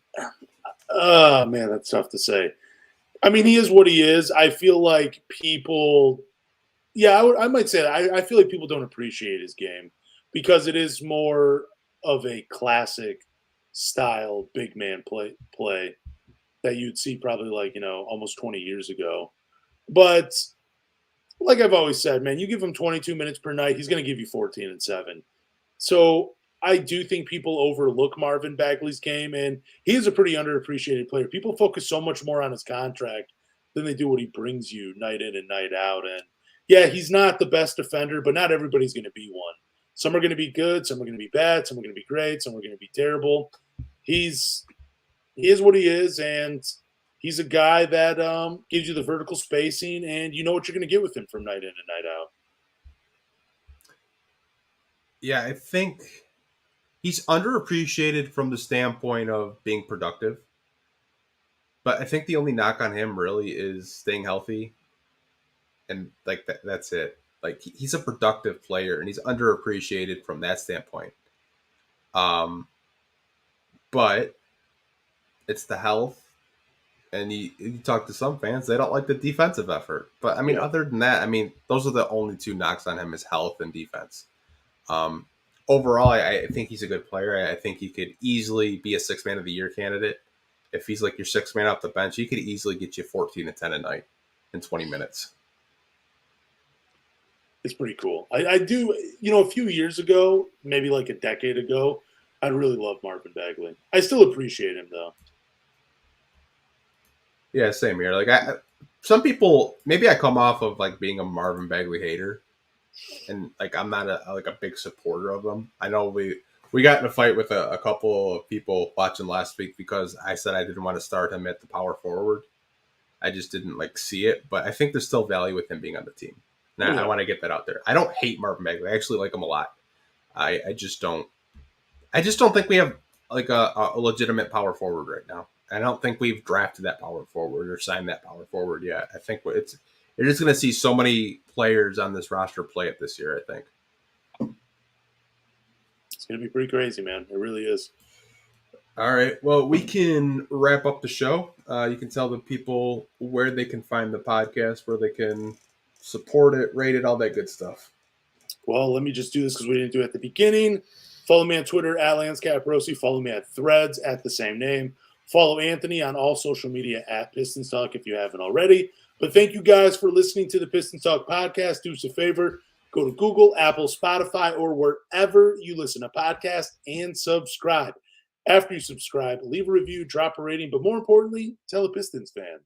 Speaker 2: Oh, man, that's tough to say. I mean, he is what he is. I feel like people – I might say that. I feel like people don't appreciate his game because it is more of a classic style big man play that you'd see probably almost 20 years ago. But like I've always said, man, you give him 22 minutes per night, he's going to give you 14 and 7. So I do think people overlook Marvin Bagley's game, and he is a pretty underappreciated player. People focus so much more on his contract than they do what he brings you night in and night out. And, yeah, he's not the best defender, but not everybody's going to be one. Some are going to be good, some are going to be bad, some are going to be great, some are going to be terrible. He is what he is, and he's a guy that gives you the vertical spacing, and you know what you're going to get with him from night in and night out.
Speaker 1: Yeah, I think he's underappreciated from the standpoint of being productive. But I think the only knock on him really is staying healthy. And that's it. Like he's a productive player and he's underappreciated from that standpoint. But it's the health. And you talk to some fans, they don't like the defensive effort. But I mean, other than that, I mean, those are the only two knocks on him is health and defense. Overall, I think he's a good player. I think he could easily be a 6 man of the year candidate. If he's like your 6 man off the bench, he could easily get you 14 and 10 a night in 20 minutes.
Speaker 2: It's pretty cool. I do, a few years ago, maybe like a decade ago, I really loved Marvin Bagley. I still appreciate him, though.
Speaker 1: Yeah, same here. Like some people, maybe I come off of like being a Marvin Bagley hater. And like I'm not a big supporter of them. I know we got in a fight with a couple of people watching last week because I said I didn't want to start him at the power forward. I just didn't see it, but I think there's still value with him being on the team. Now I want to get that out there. I don't hate Marvin Bagley. I actually like him a lot. I just don't think we have like a legitimate power forward right now. I don't think we've drafted that power forward or signed that power forward yet. I think you're just going to see so many players on this roster play it this year, I think.
Speaker 2: It's going to be pretty crazy, man. It really is.
Speaker 1: All right. Well, we can wrap up the show. You can tell the people where they can find the podcast, where they can support it, rate it, all that good stuff.
Speaker 2: Well, let me just do this because we didn't do it at the beginning. Follow me on Twitter at LanceCaprosi. Follow me at Threads at the same name. Follow Anthony on all social media at Pistons Talk if you haven't already. But thank you guys for listening to the Pistons Talk podcast. Do us a favor. Go to Google, Apple, Spotify, or wherever you listen to podcasts and subscribe. After you subscribe, leave a review, drop a rating, but more importantly, tell a Pistons fan.